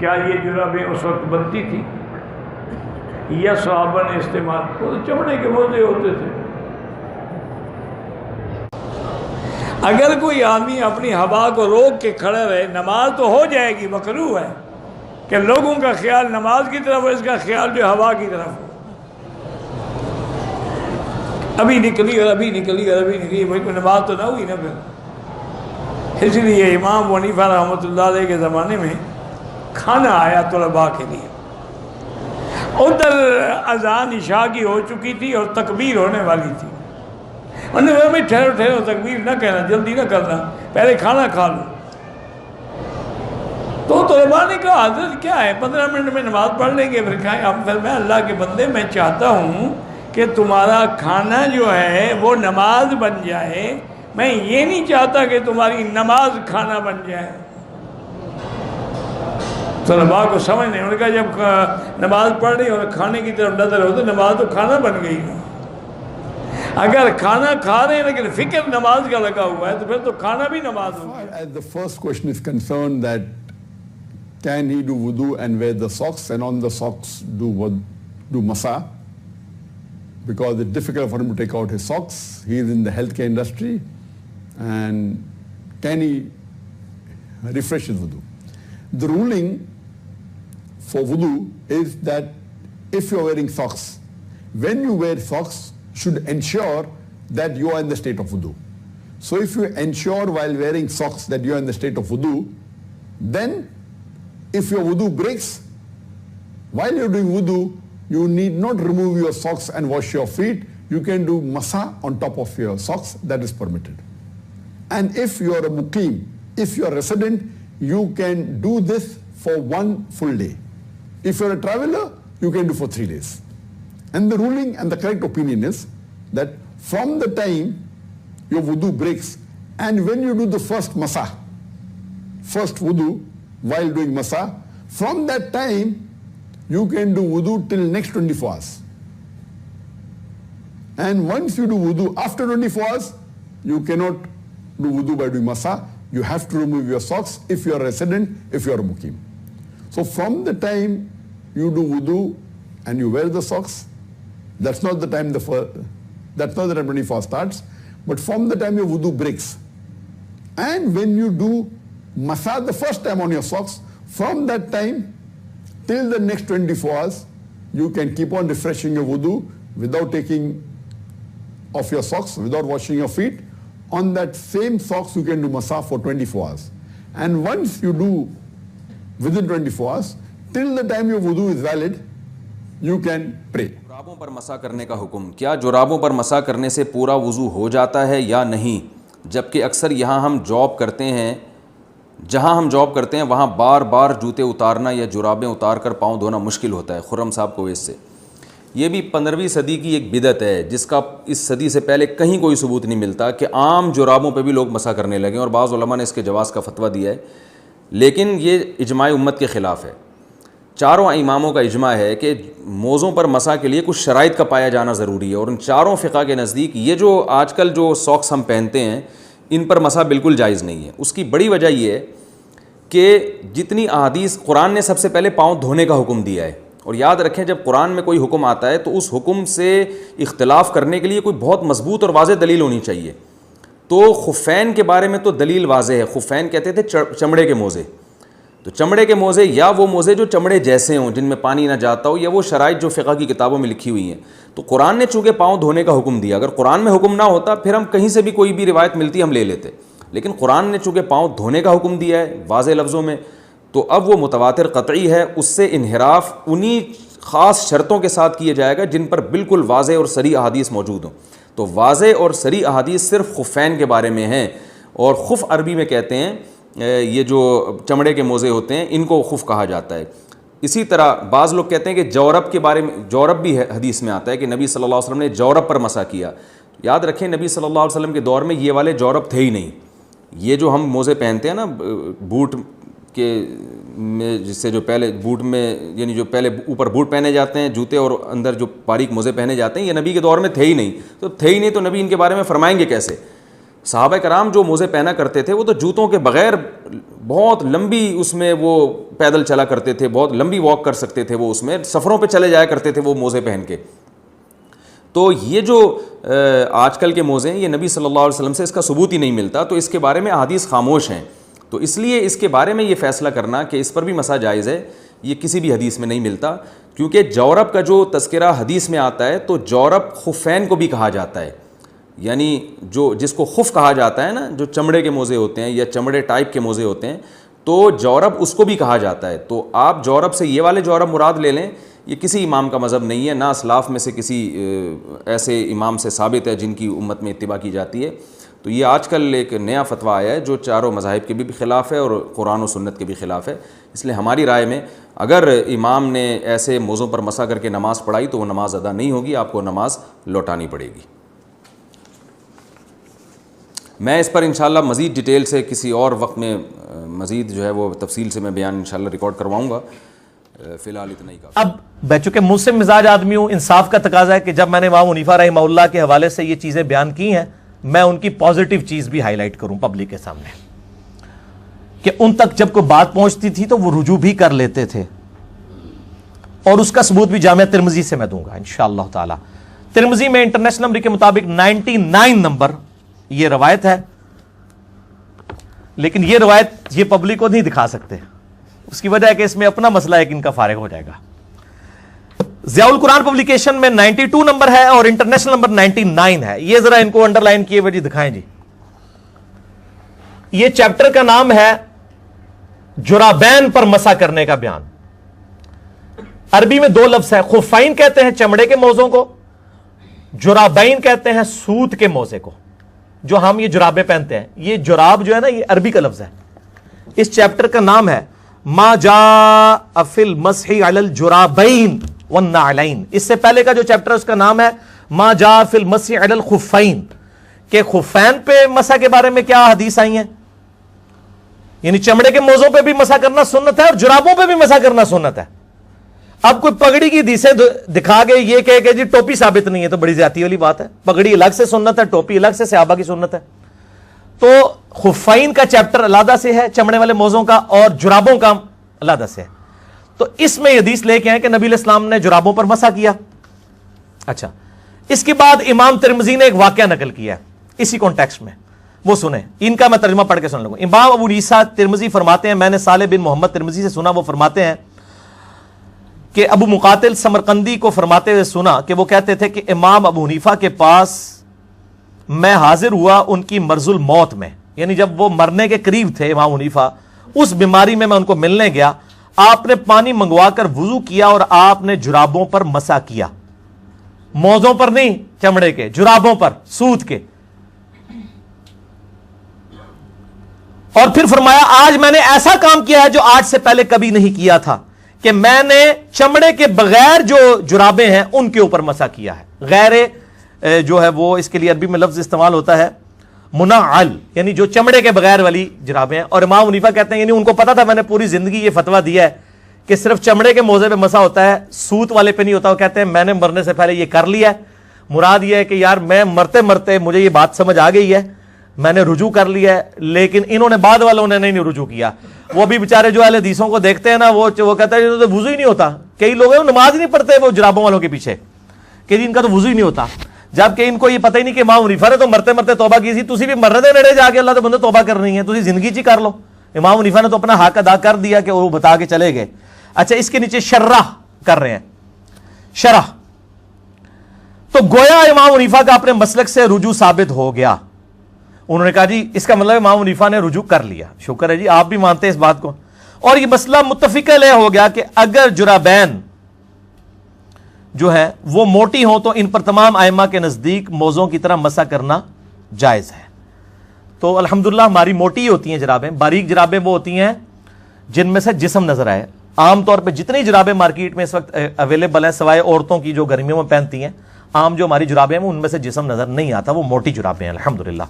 O: کیا یہ جرابیں اس وقت بنتی تھی یا صحابہ نے استعمال؟ وہ تو چمڑے کے موزے ہوتے تھے. اگر کوئی آدمی اپنی ہوا کو روک کے کھڑا رہے نماز تو ہو جائے گی. مکروہ ہے کہ لوگوں کا خیال نماز کی طرف ہو، اس کا خیال جو ہوا کی طرف ہو. ابھی نکلی اور ابھی نکلی اور ابھی نکلی، بھائی کوئی نماز تو نہ ہوئی نا پھر. اس لیے امام حنیفہ رحمۃ اللہ علیہ کے زمانے میں کھانا آیا طلباء کے لیے. ادھر اذان عشاء کی ہو چکی تھی اور تکبیر ہونے والی تھی. انہوں نے کہا بھائی ٹھہرو ٹھہرو، تکبیر نہ کہنا، جلدی نہ کرنا، پہلے کھانا کھا لو. تو طلباء نے کہا حضرت کیا ہے 15 منٹ میں نماز پڑھ لیں گے. پھر کھائیں. اب پھر میں اللہ کے بندے میں چاہتا ہوں کہ تمہارا کھانا جو ہے وہ نماز بن جائے، میں یہ نہیں چاہتا کہ تمہاری نماز کھانا بن جائے. طلباء کو سمجھ نہیں. انہوں نے کہا جب نماز پڑھ رہی اور کھانے کی طرف نظر ہو تو نماز تو کھانا بن گئی. اگر کھانا کھا رہے ہیں لیکن فکر نماز کا لگا ہوا ہے تو پھر تو کھانا بھی نماز ہوگا.
P: As the first question is concerned, that can he do wudu and wear the socks, and on the socks do masa, because it's difficult for him to take out his socks. He is in the healthcare industry, and can he refresh his wudu? The ruling for wudu is that if you are wearing socks, when you wear socks, should ensure that you are in the state of wudu. So if you ensure while wearing socks that you are in the state of wudu, then if your wudu breaks, while you are doing wudu, you need not remove your socks and wash your feet. You can do masa on top of your socks, that is permitted. And if you are a muqim, if you are a resident, you can do this for 1 full day. If you are a traveler, you can do for 3 days. And the ruling and the correct opinion is that from the time your wudu breaks and when you do the first masa, first wudu while doing masa, from that time you can do wudu till next 24 hours. And once you do wudu after 24 hours, you cannot do wudu by doing masa. You have to remove your socks if you are a resident, if you are a muqim. So from the time you do wudu and you wear the socks, that's not the time 24 starts, but from the time your wudu breaks. And when you do masa the first time on your socks, from that time till the next 24 hours, you can keep on refreshing your wudu without taking off your socks, without washing your feet. On that same socks you can do masa for 24 hours. And once you do within 24 hours, till the time your wudu is valid, you can pray.
B: جرابوں پر مسح کرنے کا حکم. کیا جرابوں پر مسح کرنے سے پورا وضو ہو جاتا ہے یا نہیں؟ جبکہ اکثر یہاں ہم جاب کرتے ہیں، جہاں ہم جاب کرتے ہیں وہاں بار بار جوتے اتارنا یا جرابیں اتار کر پاؤں دھونا مشکل ہوتا ہے. خرم صاحب کویت سے. یہ بھی 15ویں صدی کی ایک بدعت ہے جس کا اس صدی سے پہلے کہیں کوئی ثبوت نہیں ملتا کہ عام جرابوں پہ بھی لوگ مسح کرنے لگے، اور بعض علماء نے اس کے جواز کا فتویٰ دیا ہے، لیکن یہ اجماع امت کے خلاف ہے. چاروں اماموں کا اجماع ہے کہ موزوں پر مسح کے لیے کچھ شرائط کا پایا جانا ضروری ہے، اور ان چاروں فقہ کے نزدیک یہ جو آج کل جو ساکس ہم پہنتے ہیں ان پر مسح بالکل جائز نہیں ہے. اس کی بڑی وجہ یہ ہے کہ جتنی احادیث، قرآن نے سب سے پہلے پاؤں دھونے کا حکم دیا ہے، اور یاد رکھیں جب قرآن میں کوئی حکم آتا ہے تو اس حکم سے اختلاف کرنے کے لیے کوئی بہت مضبوط اور واضح دلیل ہونی چاہیے. تو خفین کے بارے میں تو دلیل واضح ہے. خفین کہتے تھے چمڑے کے موزے، تو چمڑے کے موزے یا وہ موزے جو چمڑے جیسے ہوں جن میں پانی نہ جاتا ہو، یا وہ شرائط جو فقہ کی کتابوں میں لکھی ہوئی ہیں. تو قرآن نے چونکہ پاؤں دھونے کا حکم دیا، اگر قرآن میں حکم نہ ہوتا پھر ہم کہیں سے بھی کوئی بھی روایت ملتی ہم لے لیتے، لیکن قرآن نے چونکہ پاؤں دھونے کا حکم دیا ہے واضح لفظوں میں، تو اب وہ متواتر قطعی ہے. اس سے انحراف انہی خاص شرطوں کے ساتھ کیے جائے گا جن پر بالکل واضح اور صریح احادیث موجود ہوں. تو واضح اور صریح احادیث صرف خفین کے بارے میں ہیں، اور خف عربی میں کہتے ہیں یہ جو چمڑے کے موزے ہوتے ہیں ان کو خف کہا جاتا ہے. اسی طرح بعض لوگ کہتے ہیں کہ جورب کے بارے میں، جورب بھی حدیث میں آتا ہے کہ نبی صلی اللہ علیہ وسلم نے جورب پر مسح کیا. یاد رکھیں نبی صلی اللہ علیہ وسلم کے دور میں یہ والے جورب تھے ہی نہیں. یہ جو ہم موزے پہنتے ہیں نا بوٹ کے میں، جس سے جو پہلے بوٹ میں یعنی جو پہلے اوپر بوٹ پہنے جاتے ہیں جوتے اور اندر جو باریک موزے پہنے جاتے ہیں، یہ نبی کے دور میں تھے ہی نہیں. تو تھے ہی نہیں تو نبی ان کے بارے میں فرمائیں گے کیسے؟ صحابہ کرام جو موزے پہنا کرتے تھے وہ تو جوتوں کے بغیر بہت لمبی اس میں وہ پیدل چلا کرتے تھے, بہت لمبی واک کر سکتے تھے, وہ اس میں سفروں پہ چلے جایا کرتے تھے وہ موزے پہن کے. تو یہ جو آج کل کے موزے ہیں یہ نبی صلی اللہ علیہ وسلم سے اس کا ثبوت ہی نہیں ملتا, تو اس کے بارے میں احادیث خاموش ہیں. تو اس لیے اس کے بارے میں یہ فیصلہ کرنا کہ اس پر بھی مسح جائز ہے یہ کسی بھی حدیث میں نہیں ملتا, کیونکہ جورب کا جو تذکرہ حدیث میں آتا ہے تو جورب خفین کو بھی کہا جاتا ہے, یعنی جو جس کو خف کہا جاتا ہے نا, جو چمڑے کے موزے ہوتے ہیں یا چمڑے ٹائپ کے موزے ہوتے ہیں, تو جورب اس کو بھی کہا جاتا ہے. تو آپ جورب سے یہ والے جورب مراد لے لیں, یہ کسی امام کا مذہب نہیں ہے, نہ اسلاف میں سے کسی ایسے امام سے ثابت ہے جن کی امت میں اتباع کی جاتی ہے. تو یہ آج کل ایک نیا فتویٰ آیا ہے جو چاروں مذاہب کے بھی خلاف ہے اور قرآن و سنت کے بھی خلاف ہے. اس لیے ہماری رائے میں اگر امام نے ایسے موضوع پر مسح کر کے نماز پڑھائی تو وہ نماز ادا نہیں ہوگی, آپ کو نماز لوٹانی پڑے گی. میں اس پر انشاءاللہ مزید ڈیٹیل سے کسی اور وقت میں مزید جو ہے وہ تفصیل سے میں بیان انشاءاللہ ریکارڈ کرواؤں گا, فی الحال اتنا ہی کافی.
Q: اب میں چونکہ مسلم مزاج آدمی ہوں, انصاف کا تقاضا ہے کہ جب میں نے امام حنیفہ رحمہ اللہ کے حوالے سے یہ چیزیں بیان کی ہیں میں ان کی پازیٹیو چیز بھی ہائی لائٹ کروں پبلک کے سامنے, کہ ان تک جب کوئی بات پہنچتی تھی تو وہ رجوع بھی کر لیتے تھے, اور اس کا ثبوت بھی جامعہ ترمذی سے میں دوں گا انشاءاللہ تعالی. ترمذی میں انٹرنیشنل نمبر کے مطابق 99 نمبر یہ روایت ہے, لیکن یہ روایت یہ پبلک کو نہیں دکھا سکتے, اس کی وجہ ہے کہ اس میں اپنا مسئلہ ہے کہ ان کا فارغ ہو جائے گا. ضیاء القرآن پبلیکیشن میں 92 نمبر ہے اور انٹرنیشنل نمبر 99 ہے. یہ ذرا ان کو انڈر لائن کیے ہوئے جی دکھائیں جی. یہ چیپٹر کا نام ہے جرابین پر مسح کرنے کا بیان. عربی میں دو لفظ ہے, خفین کہتے ہیں چمڑے کے موزوں کو, جرابین کہتے ہیں سوت کے موزے کو جو ہم یہ جرابیں پہنتے ہیں. یہ جراب جو ہے نا یہ عربی کا لفظ ہے. اس چیپٹر کا نام ہے ما جاء فی المسح علی الجرابین والنعلین. اس سے پہلے کا جو چیپٹر اس کا نام ہے ما جاء فی المسح علی الخفین, کہ خفین پہ مسح کے بارے میں کیا حدیث آئی ہیں, یعنی چمڑے کے موزوں پہ بھی مسح کرنا سنت ہے اور جرابوں پہ بھی مسح کرنا سنت ہے. اب کوئی پگڑی کی حدیثیں دکھا گئے یہ کہے کہ جی ٹوپی ثابت نہیں ہے, تو بڑی زیادتی والی بات ہے. پگڑی الگ سے سنت ہے, ٹوپی الگ سے صحابہ کی سنت ہے. تو خفین کا چیپٹر علیحدہ سے ہے چمڑے والے موزوں کا, اور جرابوں کا علیحدہ سے ہے. تو اس میں حدیث لے کے آئے کہ نبی علیہ السلام نے جرابوں پر مسح کیا. اچھا, اس کے بعد امام ترمذی نے ایک واقعہ نقل کیا ہے اسی کانٹیکسٹ میں, وہ سنیں. ان کا میں ترجمہ پڑھ کے سن لوں گا. امام ابو عیسیٰ ترمذی فرماتے ہیں, میں نے صالح بن محمد ترمذی سے سنا, وہ فرماتے ہیں کہ ابو مقاتل سمرقندی کو فرماتے ہوئے سنا کہ وہ کہتے تھے کہ امام ابو حنیفہ کے پاس میں حاضر ہوا ان کی مرض الموت میں, یعنی جب وہ مرنے کے قریب تھے امام حنیفہ, اس بیماری میں ان کو ملنے گیا. آپ نے پانی منگوا کر وضو کیا اور آپ نے جرابوں پر مسح کیا, موزوں پر نہیں, چمڑے کے, جرابوں پر, سوت کے. اور پھر فرمایا آج میں نے ایسا کام کیا ہے جو آج سے پہلے کبھی نہیں کیا تھا, کہ میں نے چمڑے کے بغیر جو جرابیں ہیں ان کے اوپر مسح کیا ہے. غیر جو ہے وہ اس کے لیے عربی میں لفظ استعمال ہوتا ہے منعل, یعنی جو چمڑے کے بغیر والی جرابیں ہیں. اور امام حنیفہ کہتے ہیں یعنی ان کو پتا تھا میں نے پوری زندگی یہ فتویٰ دیا ہے کہ صرف چمڑے کے موزے پہ مسح ہوتا ہے, سوت والے پہ نہیں ہوتا. وہ کہتے ہیں میں نے مرنے سے پہلے یہ کر لیا ہے. مراد یہ ہے کہ یار میں مرتے مرتے مجھے یہ بات سمجھ آ گئی ہے, میں نے رجوع کر لیا ہے. لیکن انہوں نے بعد والوں نے نہیں رجوع کیا. وہ بھی بیچارے جو اہل حدیثوں کو دیکھتے ہیں نا, وہ کہتا ہے تو وضو ہی نہیں ہوتا. کئی لوگ ہیں نماز ہی نہیں پڑھتے وہ جرابوں والوں کے پیچھے, کہ ان کا تو وضو ہی نہیں ہوتا, جبکہ ان کو یہ پتہ ہی نہیں کہ امام حنیفہ نے تو مرتے مرتے توبہ کی تھی. تسی بھی مرنے دے نیڑے جا کے اللہ تو بندے توبہ کرنی ہے, تسی زندگی چی کر لو. امام حنیفہ نے تو اپنا حق ادا کر دیا کہ وہ بتا کے چلے گئے. اچھا, اس کے نیچے شرح کر رہے ہیں, شرح. تو گویا امام حنیفہ کا اپنے مسلک سے رجوع ثابت ہو گیا. انہوں نے کہا جی اس کا مطلب امام حنیفہ نے رجوع کر لیا. شکر ہے جی, آپ بھی مانتے ہیں اس بات کو. اور یہ مسئلہ متفق علیہ ہو گیا کہ اگر جرابین جو ہے وہ موٹی ہوں تو ان پر تمام ائمہ کے نزدیک موزوں کی طرح مسح کرنا جائز ہے. تو الحمدللہ ہماری موٹی ہوتی ہیں جرابیں. باریک جرابیں وہ ہوتی ہیں جن میں سے جسم نظر آئے. عام طور پہ جتنی جرابیں مارکیٹ میں اس وقت اویلیبل ہیں سوائے عورتوں کی جو گرمیوں میں پہنتی ہیں, عام جو ہماری جرابیں ہیں ان میں سے جسم نظر نہیں آتا, وہ موٹی جرابیں ہیں الحمدللہ.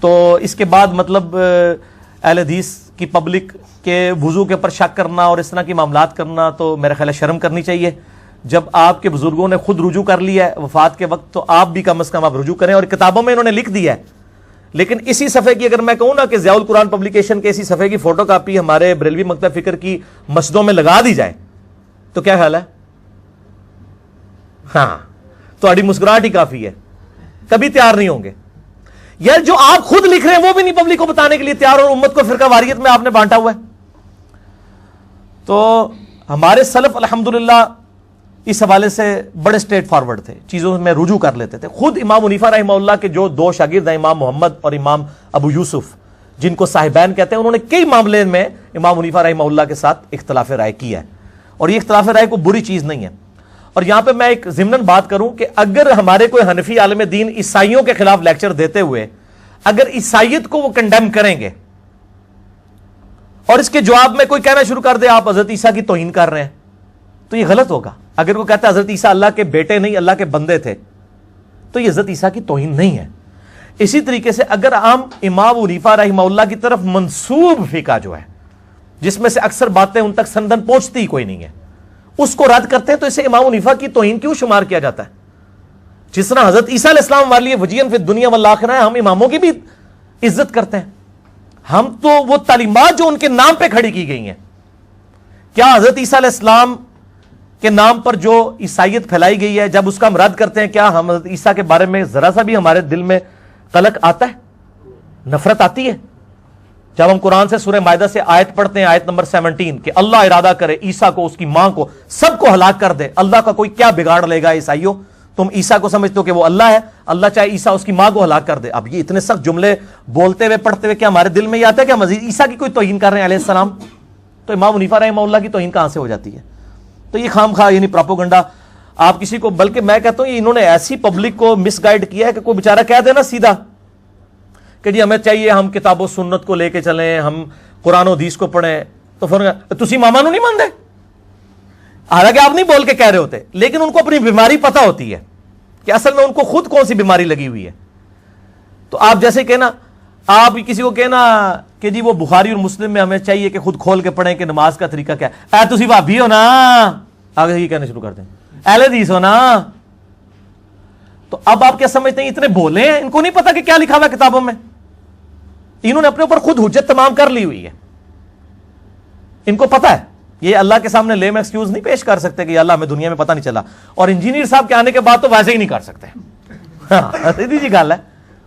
Q: تو اس کے بعد مطلب اہل حدیث کی پبلک کے وضو کے اوپر شک کرنا اور اس طرح کی معاملات کرنا تو میرے خیال ہے شرم کرنی چاہیے. جب آپ کے بزرگوں نے خود رجوع کر لیا ہے وفات کے وقت, تو آپ بھی کم از کم آپ رجوع کریں. اور کتابوں میں انہوں نے لکھ دیا ہے, لیکن اسی صفحے کی اگر میں کہوں نا کہ ضیاء القرآن پبلیکیشن کے اسی صفحے کی فوٹو کاپی ہمارے بریلوی مکتب فکر کی مسجدوں میں لگا دی جائے تو کیا خیال ہے؟ ہاں تھوڑی مسکراہٹ ہی کافی ہے. کبھی تیار نہیں ہوں گے یار. جو آپ خود لکھ رہے ہیں وہ بھی نہیں پبلک کو بتانے کے لیے تیار, اور امت کو فرقہ واریت میں آپ نے بانٹا ہوا ہے. تو ہمارے سلف الحمدللہ اس حوالے سے بڑے اسٹریٹ فارورڈ تھے, چیزوں میں رجوع کر لیتے تھے. خود امام حنیفہ رحمہ اللہ کے جو دو شاگرد ہیں, امام محمد اور امام ابو یوسف, جن کو صاحبین کہتے ہیں, انہوں نے کئی معاملے میں امام حنیفہ رحمہ اللہ کے ساتھ اختلاف رائے کیا ہے, اور یہ اختلاف رائے کوئی بری چیز نہیں ہے. اور یہاں پہ میں ایک ضمناً بات کروں کہ اگر ہمارے کوئی حنفی عالم دین عیسائیوں کے خلاف لیکچر دیتے ہوئے اگر عیسائیت کو وہ کنڈیم کریں گے اور اس کے جواب میں کوئی کہنا شروع کر دے آپ حضرت عیسیٰ کی توہین کر رہے ہیں, تو یہ غلط ہوگا. اگر وہ کہتا ہے حضرت عیسیٰ اللہ کے بیٹے نہیں اللہ کے بندے تھے, تو یہ حضرت عیسیٰ کی توہین نہیں ہے. اسی طریقے سے اگر ہم امام حنیفہ رحمہ اللہ کی طرف منسوب فقہ جو ہے, جس میں سے اکثر باتیں ان تک سندن پہنچتی ہی کوئی نہیں ہے, اس کو رد کرتے ہیں, تو اسے امام حنیفہ کی توہین کیوں شمار کیا جاتا ہے؟ جس طرح حضرت عیسیٰ علیہ السلام والی وجیہن فی الدنیا والآخرہ ہے, ہم اماموں کی بھی عزت کرتے ہیں. ہم تو وہ تعلیمات جو ان کے نام پہ کھڑی کی گئی ہیں, کیا حضرت عیسیٰ علیہ السلام کے نام پر جو عیسائیت پھیلائی گئی ہے, جب اس کا ہم رد کرتے ہیں, کیا ہم حضرت عیسیٰ کے بارے میں ذرا سا بھی ہمارے دل میں قلق آتا ہے, نفرت آتی ہے؟ جب ہم قرآن سے سورہ مائدہ سے آیت پڑھتے ہیں, آیت نمبر 17, کہ اللہ ارادہ کرے عیسیٰ کو, اس کی ماں کو, سب کو ہلاک کر دے, اللہ کا کوئی کیا بگاڑ لے گا؟ عیسائیوں تم عیسیٰ کو سمجھتے ہو کہ وہ اللہ ہے, اللہ چاہے عیسیٰ اس کی ماں کو ہلاک کر دے. اب یہ اتنے سخت جملے بولتے ہوئے پڑھتے ہوئے کیا ہمارے دل میں یہ آتا ہے کہ ہم عیسیٰ کی کوئی توہین کر رہے ہیں علیہ السلام؟ تو امام حنیفہ رحمہ اللہ کی توہین کہاں سے ہو جاتی ہے؟ تو یہ خام خواہ یعنی پراپوگنڈا آپ کسی کو, بلکہ میں کہتا ہوں انہوں نے ایسی پبلک کو مس گائیڈ کیا ہے کہ کوئی بیچارہ کہہ دے نا سیدھا کہ جی ہمیں چاہیے ہم کتاب و سنت کو لے کے چلیں, ہم قرآن و حدیث کو پڑھیں, تو پھر تسی ماما نو نہیں مانتے. حالانکہ آپ نہیں بول کے کہہ رہے ہوتے, لیکن ان کو اپنی بیماری پتہ ہوتی ہے کہ اصل میں ان کو خود کون سی بیماری لگی ہوئی ہے. تو آپ جیسے کہنا, آپ کسی کو کہنا کہ جی وہ بخاری اور مسلم میں ہمیں چاہیے کہ خود کھول کے پڑھیں کہ نماز کا طریقہ کیا ہے, تسی بھابی ہو نا, آگے یہ کہنا شروع کر دیں اہل حدیث ہو نا. تو اب آپ کیا سمجھتے ہیں اتنے بولے ہیں, ان کو نہیں پتا کہ کیا لکھا ہوا ہے کتابوں میں؟ انہوں نے اپنے اوپر خود حجت تمام کر لی ہوئی ہے, ان کو پتا ہے. یہ اللہ کے سامنے لیم ایکسکیوز نہیں پیش کر سکتے کہ اللہ ہمیں دنیا میں پتہ نہیں چلا, اور انجینئر صاحب کے آنے کے بعد تو ویسے ہی نہیں کر سکتے. ہاں سیدھی جی گل ہے,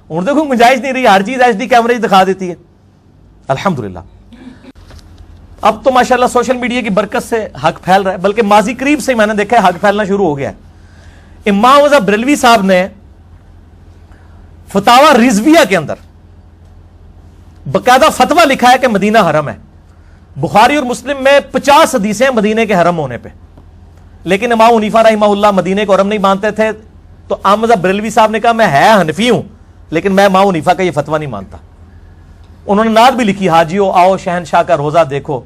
Q: ان دیکھو گنجائش نہیں رہی, ہر چیز HD کیمرے دکھا دیتی ہے الحمدللہ. اب تو ماشاءاللہ سوشل میڈیا کی برکت سے حق پھیل رہا ہے, بلکہ ماضی قریب سے میں نے دیکھا ہے حق پھیلنا شروع ہو گیا ہے. امام رضا بریلوی صاحب نے فتاوی رضویہ کے اندر باقاعدہ فتویٰ لکھا ہے کہ مدینہ حرم ہے. بخاری اور مسلم میں 50 حدیثیں مدینے کے حرم ہونے پہ, لیکن امام حنیفہ رحمہ اللہ مدینے کو حرم نہیں مانتے تھے. تو احمد بریلوی صاحب نے کہا میں ہے حنفی ہوں, لیکن میں امام حنیفہ کا یہ فتویٰ نہیں مانتا. انہوں نے نعت بھی لکھی, حاجیو آؤ شہنشاہ کا روزہ دیکھو,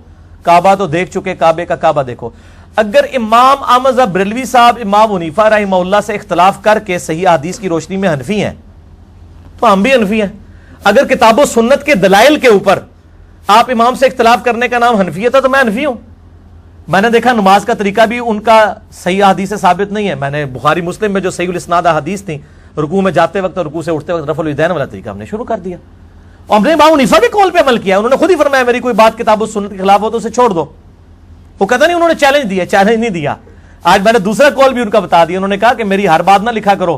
Q: کعبہ تو دیکھ چکے کعبے کا کعبہ دیکھو. اگر امام احمد بریلوی صاحب امام حنیفہ رحمہ اللہ سے اختلاف کر کے صحیح حدیث کی روشنی میں حنفی ہیں, تو ہم بھی حنفی ہیں. اگر کتاب و سنت کے دلائل کے اوپر آپ امام سے اختلاف کرنے کا نام حنفیت ہے, تو میں حنفی ہوں. میں نے دیکھا نماز کا طریقہ بھی ان کا صحیح حدیث سے ثابت نہیں ہے. میں نے بخاری مسلم میں جو صحیح الاسناد حدیث تھی, رکوع میں جاتے وقت اور رکوع سے اٹھتے وقت رفع الیدین والا طریقہ ہم نے شروع کر دیا, اور ہم نے امام حنیفہ کے قول پہ عمل کیا. انہوں نے خود ہی فرمایا میری کوئی بات کتاب و سنت کے خلاف ہو تو اسے چھوڑ دو. وہ کہتا نہیں, انہوں نے چیلنج دیا, چیلنج نہیں دیا. آج میں نے دوسرا قول بھی ان کا بتا دیا. انہوں نے کہا کہ میری ہر بات نہ لکھا کرو,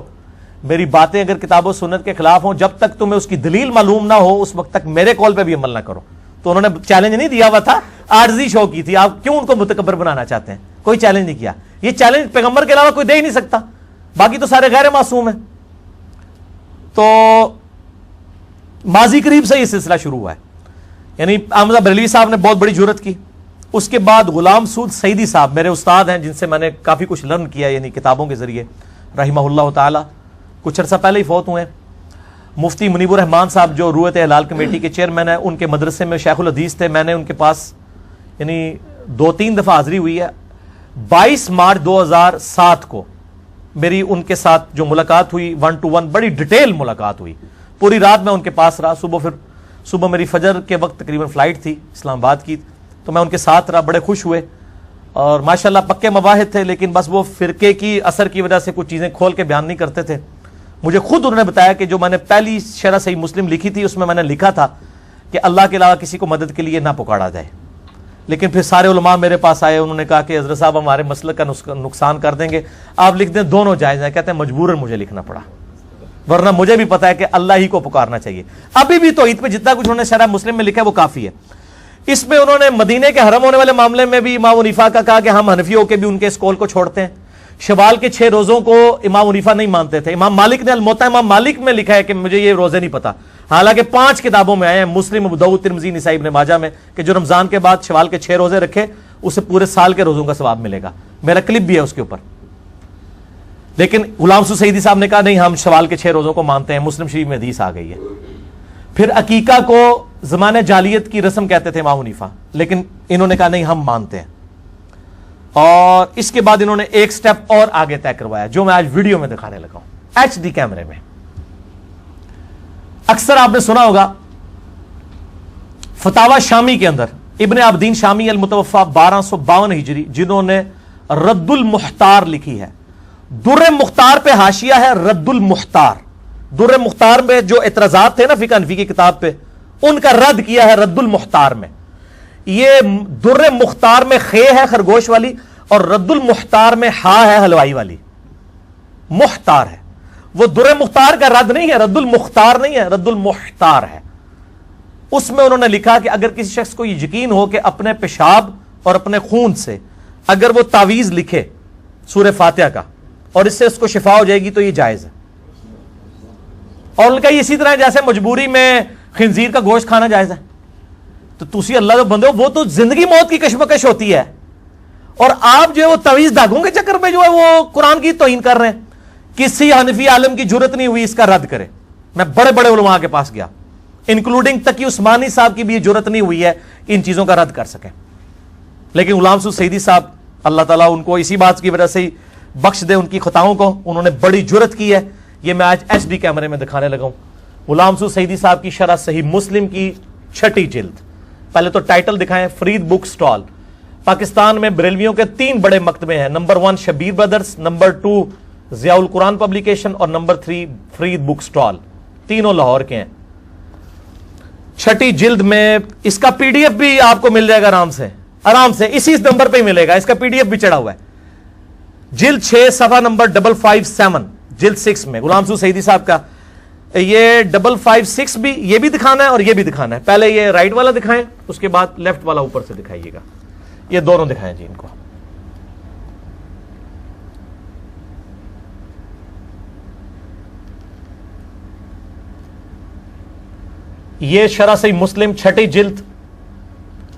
Q: میری باتیں اگر کتاب و سنت کے خلاف ہوں, جب تک تمہیں اس کی دلیل معلوم نہ ہو اس وقت تک میرے قول پہ بھی عمل نہ کرو. تو انہوں نے چیلنج نہیں دیا ہوا تھا, عارضی شو کی تھی. آپ کیوں ان کو متکبر بنانا چاہتے ہیں؟ کوئی چیلنج نہیں کیا. یہ چیلنج پیغمبر کے علاوہ کوئی دے ہی نہیں سکتا, باقی تو سارے غیر معصوم ہیں. تو ماضی قریب سے یہ سلسلہ شروع ہوا ہے. یعنی احمد بریلوی صاحب نے بہت بڑی جرت کی. اس کے بعد غلام سعود سعیدی صاحب میرے استاد ہیں, جن سے میں نے کافی کچھ لرن کیا یعنی کتابوں کے ذریعے, رحمہ اللہ تعالی, کچھ عرصہ پہلے ہی فوت ہوئے. مفتی منیب الرحمان صاحب جو رویت ہلال کمیٹی کے چیئرمین ہیں, ان کے مدرسے میں شیخ الحدیث تھے. میں نے ان کے پاس یعنی 2-3 دفعہ حاضری ہوئی ہے. 22 مارچ 2007 کو میری ان کے ساتھ جو ملاقات ہوئی 1 to 1, بڑی ڈیٹیل ملاقات ہوئی. پوری رات میں ان کے پاس رہا. صبح میری فجر کے وقت تقریباً فلائٹ تھی اسلام آباد کی, تو میں ان کے ساتھ رہا. بڑے خوش ہوئے, اور ماشاءاللہ پکے مواحد تھے, لیکن بس وہ فرقے کی اثر کی وجہ سے کچھ چیزیں کھول کے بیان نہیں کرتے تھے. مجھے خود انہوں نے بتایا کہ جو میں نے پہلی شرح صحیح مسلم لکھی تھی اس میں نے لکھا تھا کہ اللہ کے علاوہ کسی کو مدد کے لیے نہ پکارا جائے، لیکن پھر سارے علماء میرے پاس آئے، انہوں نے کہا کہ حضرت صاحب ہمارے مسلک کا نقصان کر دیں گے، آپ لکھ دیں دونوں جائز ہیں۔ کہتے ہیں مجبوراً مجھے لکھنا پڑا، ورنہ مجھے بھی پتا ہے کہ اللہ ہی کو پکارنا چاہیے۔ ابھی بھی توحید پہ جتنا کچھ انہوں نے شرح مسلم میں لکھا ہے وہ کافی ہے۔ اس میں انہوں نے مدینے کے حرم ہونے والے معاملے میں بھی امام حنیفہ کا کہا کہ ہم حنفی ہو کے بھی ان کے اس قول کو چھوڑتے ہیں۔ شوال کے 6 روزوں کو امام حنیفہ نہیں مانتے تھے، امام مالک نے الموطا امام مالک میں لکھا ہے کہ مجھے یہ روزے نہیں پتا، حالانکہ 5 کتابوں میں آئے ہیں، مسلم، ابو داؤد، ترمذی، نسائی، ابن ماجہ میں، کہ جو رمضان کے بعد شوال کے 6 روزے رکھے اسے پورے سال کے روزوں کا ثواب ملے گا۔ میرا کلپ بھی ہے اس کے اوپر۔ لیکن غلام رسول سعیدی صاحب نے کہا نہیں، ہم شوال کے 6 روزوں کو مانتے ہیں، مسلم شریف میں حدیث آ گئی ہے۔ پھر عقیقہ کو زمانہ جاہلیت کی رسم کہتے تھے امام حنیفہ، لیکن انہوں نے کہا نہیں، ہم مانتے ہیں۔ اور اس کے بعد انہوں نے ایک سٹیپ اور آگے طے کروایا جو میں آج ویڈیو میں دکھانے لگا ہوں HD کیمرے میں۔ اکثر آپ نے سنا ہوگا فتاوی شامی کے اندر ابن عابدین شامی المتوفا 1252 ہجری، جنہوں نے رد المختار لکھی ہے، در مختار پہ حاشیہ ہے رد المختار۔ در مختار میں جو اعتراضات تھے نا فقہ حنفی کی کتاب پہ، ان کا رد کیا ہے رد المختار میں۔ یہ در مختار میں خے ہے خرگوش والی، اور رد المختار میں ہا ہے حلوائی والی، محتار ہے۔ وہ در مختار کا رد نہیں ہے، رد المختار نہیں ہے، رد المختار ہے۔ اس میں انہوں نے لکھا کہ اگر کسی شخص کو یہ یقین ہو کہ اپنے پیشاب اور اپنے خون سے اگر وہ تعویذ لکھے سورہ فاتحہ کا اور اس سے اس کو شفا ہو جائے گی تو یہ جائز ہے۔ اور ان کا یہ اسی طرح جیسے مجبوری میں خنزیر کا گوشت کھانا جائز ہے، تو تسی اللہ جو بندے ہو، وہ تو زندگی موت کی کشمکش ہوتی ہے، اور آپ جو ہے وہ تعویذ دھاگوں کے چکر میں جو ہے وہ قرآن کی توہین کر رہے ہیں۔ کسی حنفی عالم کی جرت نہیں ہوئی اس کا رد کرے۔ میں بڑے بڑے علماء کے پاس گیا، انکلوڈنگ تقی عثمانی صاحب کی بھی یہ جرت نہیں ہوئی ہے ان چیزوں کا رد کر سکیں، لیکن غلام رسول سعیدی صاحب اللہ تعالیٰ ان کو اسی بات کی وجہ سے ہی بخش دے ان کی خطاؤں کو، انہوں نے بڑی جرت کی ہے۔ یہ میں آج HD کیمرے میں دکھانے لگا ہوں غلام رسول سعیدی صاحب کی شرح صحیح مسلم کی 6 جلد۔ پہلے تو ٹائٹل دکھائیں، فرید بک سٹال۔ پاکستان میں بریلویوں کے 3 بڑے مکتبے ہیں، number 1 Shabbir brothers, number 2 Zia القرآن پبلیکیشن، اور نمبر 3 فرید بک سٹال، تینوں لاہور کے ہیں۔ 6 جلد میں اس کا PDF بھی آپ کو مل جائے گا آرام سے اسی نمبر پہ ہی ملے گا، اس کا PDF بھی چڑھا ہوا ہے۔ جلد 6 صفحہ نمبر 557، جلد 6 میں غلام رسول سعیدی صاحب کا یہ 556 بھی، یہ بھی دکھانا ہے اور یہ بھی دکھانا ہے۔ پہلے یہ رائٹ والا دکھائیں، اس کے بعد لیفٹ والا اوپر سے دکھائیے گا، یہ دونوں دکھائیں جی ان کو۔ یہ شرح صحیح مسلم 6 جلد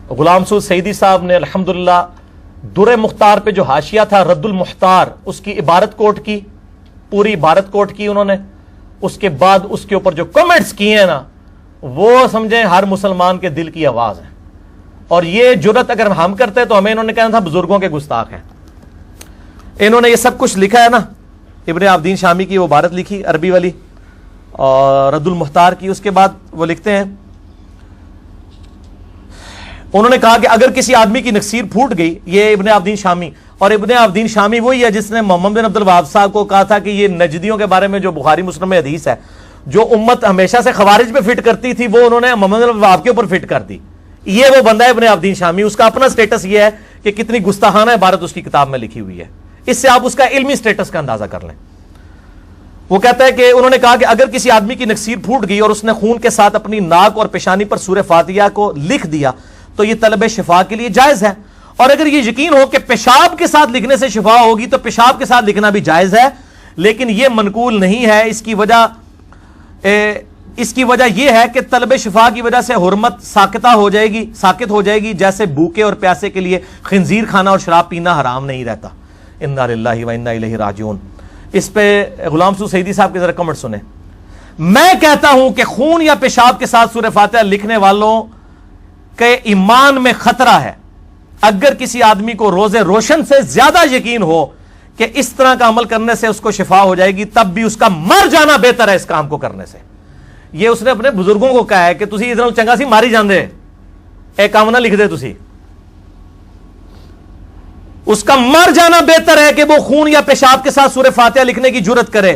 Q: غلام رسول سعیدی صاحب نے الحمدللہ در مختار پہ جو حاشیہ تھا رد المختار، اس کی عبارت کوٹ کی، پوری عبارت کوٹ کی انہوں نے۔ اس کے بعد اس کے اوپر جو کمنٹس کیے ہیں نا، وہ سمجھیں ہر مسلمان کے دل کی آواز ہے۔ اور یہ جرت اگر ہم کرتے تو ہمیں انہوں نے کہنا تھا بزرگوں کے گستاخ ہیں۔ انہوں نے یہ سب کچھ لکھا ہے نا، ابن عابدین شامی کی وہ عبارت لکھی عربی والی، اور رد المختار کی۔ اس کے بعد وہ لکھتے ہیں، انہوں نے کہا کہ اگر کسی آدمی کی نکسیر پھوٹ گئی، یہ ابن عابدین شامی، اور ابن عابدین شامی وہی ہے جس نے محمد بن عبد الوہاب صاحب کو کہا تھا کہ یہ نجدیوں کے بارے میں جو بخاری مسلم میں حدیث ہے جو امت ہمیشہ سے خوارج پہ فٹ کرتی تھی، وہ انہوں نے محمد بن عبد الوہاب کے اوپر فٹ کر دی۔ یہ وہ بندہ ہے ابن عابدین شامی، اس کا اپنا سٹیٹس یہ ہے کہ کتنی گستاخانہ عبارت اس کی کتاب میں لکھی ہوئی ہے، اس سے آپ اس کا علمی سٹیٹس کا اندازہ کر لیں۔ وہ کہتا ہے کہ انہوں نے کہا کہ اگر کسی آدمی کی نکسیر پھوٹ گئی اور اس نے خون کے ساتھ اپنی ناک اور پیشانی پر سورہ فاتحہ کو لکھ دیا تو یہ طلب شفا کے لیے جائز ہے، اور اگر یہ یقین ہو کہ پیشاب کے ساتھ لکھنے سے شفا ہوگی تو پیشاب کے ساتھ لکھنا بھی جائز ہے، لیکن یہ منقول نہیں ہے۔ اس کی وجہ یہ ہے کہ طلب شفا کی وجہ سے حرمت ساکت ہو جائے گی، جیسے بھوکے اور پیاسے کے لیے خنزیر کھانا اور شراب پینا حرام نہیں رہتا۔ انا للہ و انا الیہ راجعون۔ اس پہ غلام رسول سعیدی صاحب کے ذرا کمنٹ سنیں۔ میں کہتا ہوں کہ خون یا پیشاب کے ساتھ سورہ فاتحہ لکھنے والوں کے ایمان میں خطرہ ہے۔ اگر کسی آدمی کو روز روشن سے زیادہ یقین ہو کہ اس طرح کا عمل کرنے سے اس کو شفا ہو جائے گی، تب بھی اس کا مر جانا بہتر ہے اس کام کو کرنے سے۔ یہ اس نے اپنے بزرگوں کو کہا ہے کہ تسی ادھر چنگا سی ماری جاندے، ایک کام نہ لکھ دے تسی، اس کا مر جانا بہتر ہے کہ وہ خون یا پیشاب کے ساتھ سورہ فاتحہ لکھنے کی جرت کرے۔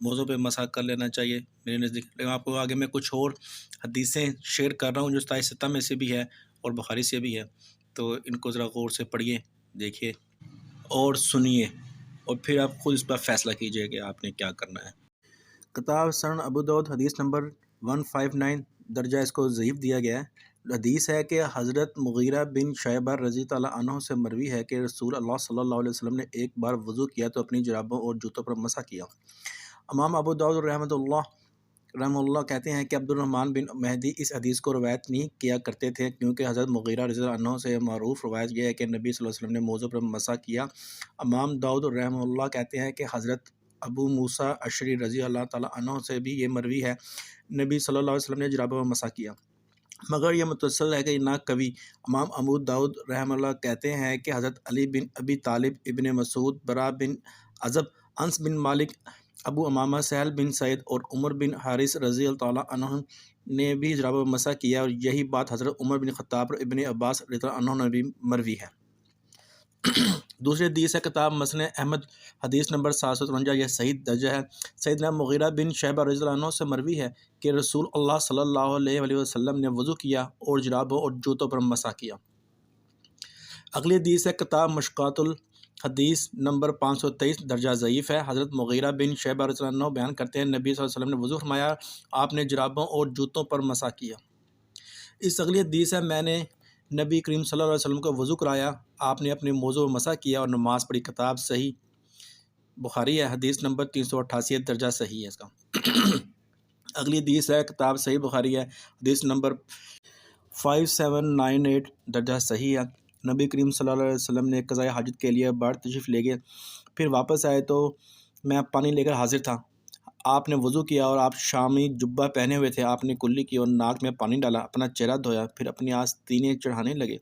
A: موضوع پہ مسح کر لینا چاہیے میرے نزدیک. لیکن آپ کو آگے میں کچھ اور حدیثیں شیئر کر رہا ہوں جو ستائش ستہ میں سے بھی ہے اور بخاری سے بھی ہے، تو ان کو ذرا غور سے پڑھیے، دیکھیے اور سنیے، اور پھر آپ خود اس پر فیصلہ کیجیے کہ آپ نے کیا کرنا ہے. کتاب سنن ابو داؤد حدیث نمبر 159، درجہ اس کو ضعیف دیا گیا ہے. حدیث ہے کہ حضرت مغیرہ بن شعبہ رضی اللہ عنہ سے مروی ہے کہ رسول اللہ صلی اللہ علیہ وسلم نے ایک بار وضو کیا تو اپنی جرابوں اور جوتوں پر مسح کیا. امام ابو داؤد رحمہ اللہ کہتے ہیں کہ عبد الرحمن بن مہدی اس حدیث کو روایت نہیں کیا کرتے تھے، کیونکہ حضرت مغیرہ رضی اللہ عنہ سے معروف روایت یہ ہے کہ نبی صلی اللہ علیہ وسلم نے موضوع پر مسح کیا. امام داؤد رحمہ اللہ کہتے ہیں کہ حضرت ابو موسیٰ اشعری رضی اللہ تعالیٰ عنہ سے بھی یہ مروی ہے نبی صلی اللہ علیہ وسلم نے جرابوں پر مسح کیا، مگر یہ متصل ہے کہ نہ قوی. امام ابو داؤد رحمہ اللہ کہتے ہیں کہ حضرت علی بن ابی طالب، ابن مسعود، برا بن عزب، انس بن مالک، ابو امامہ، سہل بن سعید اور عمر بن حارث رضی اللہ تعالیٰ عنہ نے بھی جرابوں پر مسح کیا، اور یہی بات حضرت عمر بن خطاب اور ابن عباس رضی اللہ عنہ نے بھی مروی ہے. دوسری حدیث ہے کتاب مسند احمد حدیث نمبر 753، یہ صحیح درجہ ہے. سیدنا مغیرہ بن شعبہ رضی اللہ عنہ سے مروی ہے کہ رسول اللہ صلی اللہ علیہ وسلم نے وضو کیا اور جرابوں اور جوتوں پر مسح کیا. اگلی حدیث ہے کتاب مشکات الحدیث نمبر 523، درجہ ضعیف ہے. حضرت مغیرہ بن شعبہ رضی اللہ عنہ بیان کرتے ہیں نبی صلی اللہ علیہ وسلم نے وضو فرمایا، آپ نے جرابوں اور جوتوں پر مسح کیا. اس اگلی حدیث ہے میں نے نبی کریم صلی اللہ علیہ وسلم کو وضو کرایا، آپ نے اپنے موضوع پر مسح کیا اور نماز پڑھی. کتاب صحیح بخاری ہے حدیث نمبر 388، درجہ صحیح ہے اس کا. اگلی حدیث ہے کتاب صحیح بخاری ہے حدیث نمبر 5798، درجہ صحیح ہے. نبی کریم صلی اللہ علیہ وسلم نے قضاء حاجت کے لیے باہر تشریف لے گئے، پھر واپس آئے تو میں پانی لے کر حاضر تھا. آپ نے وضو کیا اور آپ شامی جبہ پہنے ہوئے تھے. آپ نے کلی کی اور ناک میں پانی ڈالا، اپنا چہرہ دھویا، پھر اپنی آستینیں چڑھانے لگے،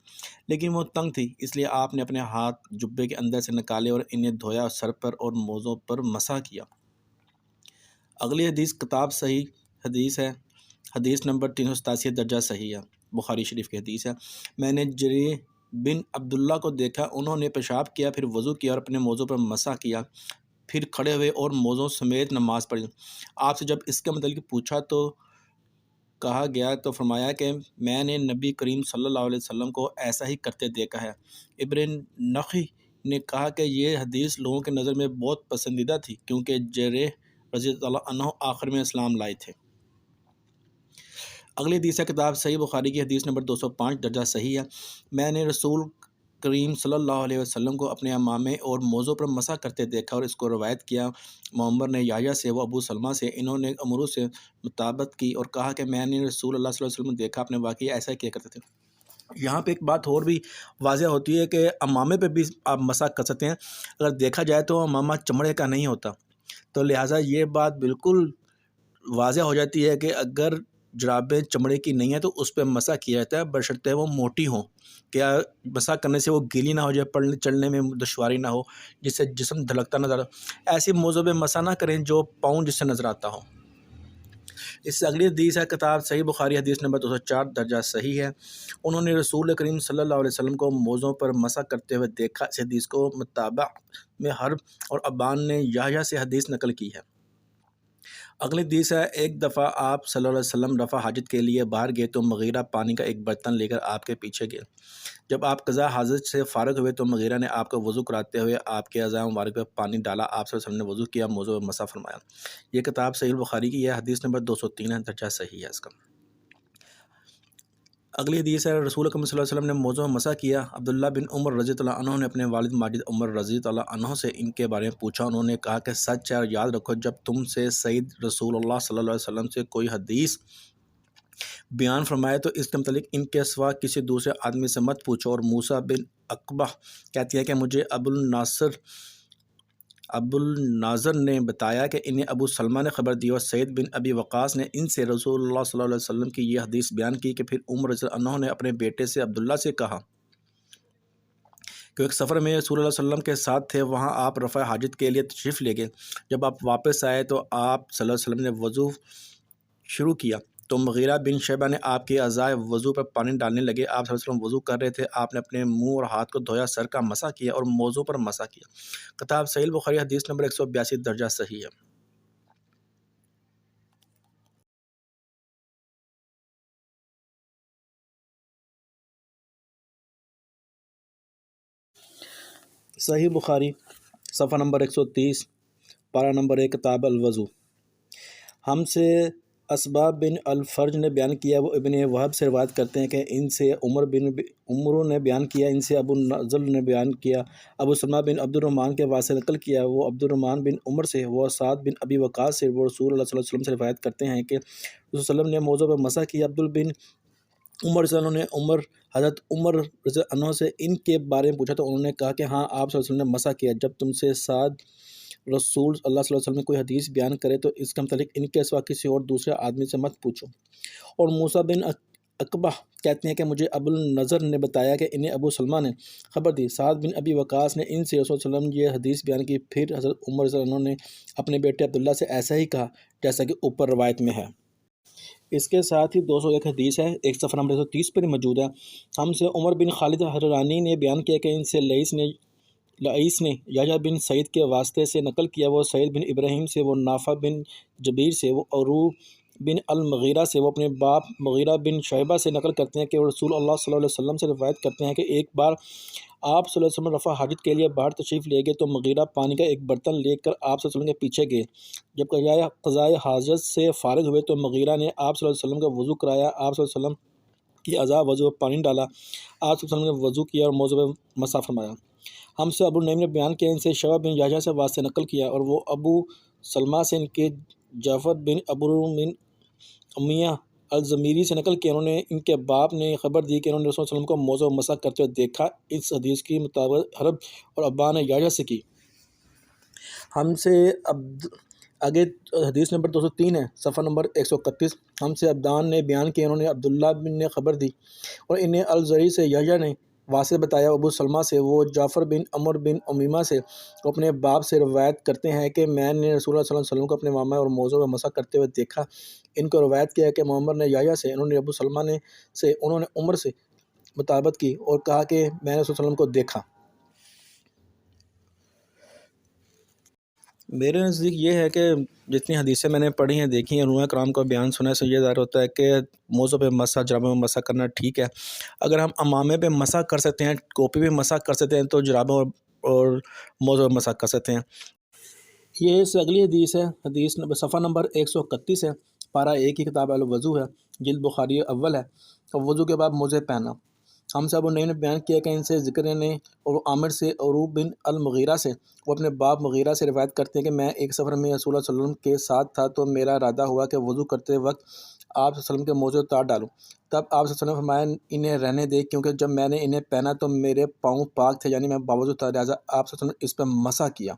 A: لیکن وہ تنگ تھی، اس لیے آپ نے اپنے ہاتھ جبے کے اندر سے نکالے اور انہیں دھویا اور سر پر اور موزوں پر مسح کیا. اگلی حدیث کتاب صحیح حدیث ہے حدیث نمبر 387، درجہ صحیح ہے، بخاری شریف کی حدیث ہے. میں نے جریر بن عبداللہ کو دیکھا، انہوں نے پیشاب کیا، پھر وضو کیا اور اپنے موضوع پر مسح کیا، پھر کھڑے ہوئے اور موزوں سمیت نماز پڑھی. آپ سے جب اس کے متعلق پوچھا تو کہا گیا تو فرمایا کہ میں نے نبی کریم صلی اللہ علیہ وسلم کو ایسا ہی کرتے دیکھا ہے. ابن نخی نے کہا کہ یہ حدیث لوگوں کے نظر میں بہت پسندیدہ تھی، کیونکہ جریر رضی اللہ عنہ آخر میں اسلام لائے تھے. اگلی حدیث ہے کتاب صحیح بخاری کی حدیث نمبر 205، درجہ صحیح ہے. میں نے رسول کریم صلی اللہ علیہ وسلم کو اپنے امامے اور موضوع پر مسح کرتے دیکھا اور اس کو روایت کیا معمر نے یحییٰ سے و ابو سلمہ سے. انہوں نے عمرو سے مطابقت کی اور کہا کہ میں نے رسول اللہ صلی اللہ علیہ وسلم دیکھا، اپنے واقعی ایسا کیا کرتے تھے. یہاں پہ ایک بات اور بھی واضح ہوتی ہے کہ امامے پہ بھی آپ مسح کر سکتے ہیں. اگر دیکھا جائے تو امامہ چمڑے کا نہیں ہوتا، تو لہٰذا یہ بات بالکل واضح ہو جاتی ہے کہ اگر جرابیں چمڑے کی نہیں ہیں تو اس پہ مسح کیا جاتا ہے، بشرطے وہ موٹی ہوں، کیا مسح کرنے سے وہ گیلی نہ ہو جائے، پڑھنے چلنے میں دشواری نہ ہو، جس سے جسم دھڑکتا نظر. ایسی موضوع پہ مسح نہ کریں جو پاؤں جس سے نظر آتا ہو. اس سے اگلی حدیث ہے کتاب صحیح بخاری حدیث نمبر 204، درجہ صحیح ہے. انہوں نے رسول کریم صلی اللہ علیہ وسلم کو موضوع پر مسح کرتے ہوئے دیکھا. اس حدیث کو متابع میں حرب اور ابان نے یحییٰ سے حدیث نقل کی ہے. اگلی حدیث ہے ایک دفعہ آپ صلی اللہ علیہ وسلم رفع حاجت کے لیے باہر گئے تو مغیرہ پانی کا ایک برتن لے کر آپ کے پیچھے گئے. جب آپ قضاء حاجت سے فارغ ہوئے تو مغیرہ نے آپ کو وضو کراتے ہوئے آپ کے اعضاء مبارک پر پانی ڈالا. آپ صلی اللہ علیہ وسلم نے وضو کیا، موضوع پر مسح فرمایا. یہ کتاب صحیح بخاری کی ہے حدیث نمبر 203 ہے، درجہ صحیح ہے اس کا. اگلی حدیث ہے رسول اکرم صلی اللہ علیہ وسلم نے موضوع پر مسح کیا. عبداللہ بن عمر رضی اللہ عنہ نے اپنے والد ماجد عمر رضی اللہ عنہ سے ان کے بارے میں پوچھا. انہوں نے کہا کہ سچ ہے اور یاد رکھو جب تم سے سید رسول اللہ صلی اللہ علیہ وسلم سے کوئی حدیث بیان فرمائے تو اس کے متعلق ان کے سوا کسی دوسرے آدمی سے مت پوچھو. اور موسیٰ بن عقبہ کہتی ہے کہ مجھے ابو الناظر نے بتایا کہ انہیں ابو سلمہ نے خبر دی اور سعید بن ابی وقاص نے ان سے رسول اللہ صلی اللہ علیہ وسلم کی یہ حدیث بیان کی کہ پھر عمر رضی اللہ عنہ نے اپنے بیٹے سے عبداللہ سے کہا کہ ایک سفر میں رسول اللہ صلی اللہ علیہ وسلم کے ساتھ تھے، وہاں آپ رفع حاجت کے لیے تشریف لے گئے. جب آپ واپس آئے تو آپ صلی اللہ علیہ وسلم نے وضو شروع کیا تو مغیرہ بن شعبہ نے آپ کے اعضائے وضو پر پانی ڈالنے لگے. آپ صلی اللہ علیہ وسلم وضو کر رہے تھے، آپ نے اپنے منہ اور ہاتھ کو دھویا، سر کا مسح کیا اور موضوع پر مسح کیا. کتاب صحیح بخاری حدیث نمبر 182، درجہ صحیح ہے. صحیح بخاری صفحہ نمبر 130 پارہ نمبر 1 کتاب الوضو۔ ہم سے اسباب بن الفرج نے بیان کیا، وہ ابن وہب سے روایت کرتے ہیں کہ ان سے عمر نے بیان کیا، ان سے ابو نضر نے بیان کیا، ابو سلمہ بن عبد الرحمن کے واسطے نقل کیا، وہ عبد الرحمن بن عمر سے، وہ سعد بن ابی وقاص سے، وہ رسول اللہ صلی اللہ علیہ وسلم سے روایت کرتے ہیں کہ رسول صلی اللہ علیہ وسلم نے موضوع پر مسح کیا۔ عبد بن عمر رضی اللہ عنہ نے حضرت عمر رضی اللہ عنہ سے ان کے بارے میں پوچھا تو انہوں نے کہا کہ ہاں آپ صلی اللہ علیہ وسلم نے مسح کیا۔ جب تم سے سعد رسول اللہ صلی اللہ علیہ وسلم نے کوئی حدیث بیان کرے تو اس کے متعلق ان کے سوا کسی اور دوسرے آدمی سے مت پوچھو۔ اور موسیٰ بن عقبہ کہتے ہیں کہ مجھے ابو النضر نے بتایا کہ انہیں ابو سلمہ نے خبر دی، سعد بن ابی وقاص نے ان سے رسول صلی اللہ علیہ وسلم یہ حدیث بیان کی، پھر حضرت عمر رضی اللہ عنہ نے اپنے بیٹے عبداللہ سے ایسا ہی کہا جیسا کہ اوپر روایت میں ہے۔ اس کے ساتھ ہی 201 حدیث ہے، ایک صفحہ نمبر 130 پر موجود ہے۔ ہم سے عمر بن خالد حرانی نے بیان کیا کہ ان سے لئیس نے یحییٰ بن سعید کے واسطے سے نقل کیا، وہ سعید بن ابراہیم سے، وہ نافع بن جبیر سے، وہ عروہ بن المغیرہ سے، وہ اپنے باپ مغیرہ بن شعبہ سے نقل کرتے ہیں کہ وہ رسول اللہ صلی اللہ علیہ وسلم سے روایت کرتے ہیں کہ ایک بار آپ صلی اللہ علیہ وسلم رفع حاجت کے لیے باہر تشریف لے گئے تو مغیرہ پانی کا ایک برتن لے کر آپ صلی اللہ علیہ وسلم کے پیچھے گئے۔ جب قضائے حاجت سے فارغ ہوئے تو مغیرہ نے آپ صلی اللہ علیہ وسلم کا وضو کرایا، آپ صلی اللہ علیہ وسلم کی اعضاء وضو میں پانی ڈالا، آپ صلی اللہ علیہ وسلم نے وضو کیا اور موضوع پہ مسح فرمایا۔ ہم سے ابو نعیم نے بیان کیا، ان سے شعبہ بن یحییٰ سے واسطے نقل کیا، اور وہ ابو سلمہ سے ان کے جعفر بن ابو بن امیہ الزمیری سے نقل کیا، انہوں نے ان کے باپ نے خبر دی کہ انہوں نے رسول صلی اللہ علیہ وسلم کو موضع مسح کرتے ہوئے دیکھا۔ اس حدیث کی مطابق حرب اور ابا نے یحییٰ سے کی۔ ہم سے آگے حدیث نمبر 203 ہے، صفحہ نمبر 131۔ ہم سے عبدان نے بیان کیا، انہوں نے عبداللہ بن نے خبر دی اور انہیں الزری سے یحییٰ نے واسطے بتایا، ابو سلمہ سے، وہ جعفر بن عمر بن امیمہ سے، وہ اپنے باپ سے روایت کرتے ہیں کہ میں نے رسول اللہ صلی اللہ علیہ وسلم کو اپنے ماما اور موضوع میں مسح کرتے ہوئے دیکھا۔ ان کو روایت کیا کہ محمد نے یحییٰ سے، انہوں نے ابو سلمہ نے سے، انہوں نے عمر سے مطابقت کی اور کہا کہ میں نے رسول صلی اللہ علیہ وسلم کو دیکھا۔ میرے نزدیک یہ ہے کہ جتنی حدیثیں میں نے پڑھی ہیں، دیکھی ہیں، علماء کرام کا بیان سنا ہے، سے یہ ظاہر ہوتا ہے کہ موضوع پہ مسح، جرابوں میں مسح کرنا ٹھیک ہے۔ اگر ہم امامے پہ مسح کر سکتے ہیں، ٹوپی پہ مسح کر سکتے ہیں، تو جرابوں اور موضوع پہ مسح کر سکتے ہیں۔ یہ اس سے اگلی حدیث ہے، حدیث صفحہ نمبر 131 ہے، پارہ 1 کی کتاب الوضو ہے، جلد بخاری اول ہے، اور وضو کے بعد موزے پہننا۔ ہم سے ابو نعیم نے بیان کیا کہ ان سے ذکر نے اور عامر سے عروہ بن المغیرہ سے، وہ اپنے باپ مغیرہ سے روایت کرتے ہیں کہ میں ایک سفر میں رسول اللہ صلی اللہ علیہ وسلم کے ساتھ تھا تو میرا ارادہ ہوا کہ وضو کرتے وقت آپ صلی اللہ علیہ وسلم کے موزے اتار ڈالوں۔ تب آپ صلی اللہ علیہ وسلم نے فرمایا انہیں رہنے دے، کیونکہ جب میں نے انہیں پہنا تو میرے پاؤں پاک تھے، یعنی میں باوضو تھا، لہٰذا آپ صلی اللہ علیہ وسلم نے اس پہ مسح کیا۔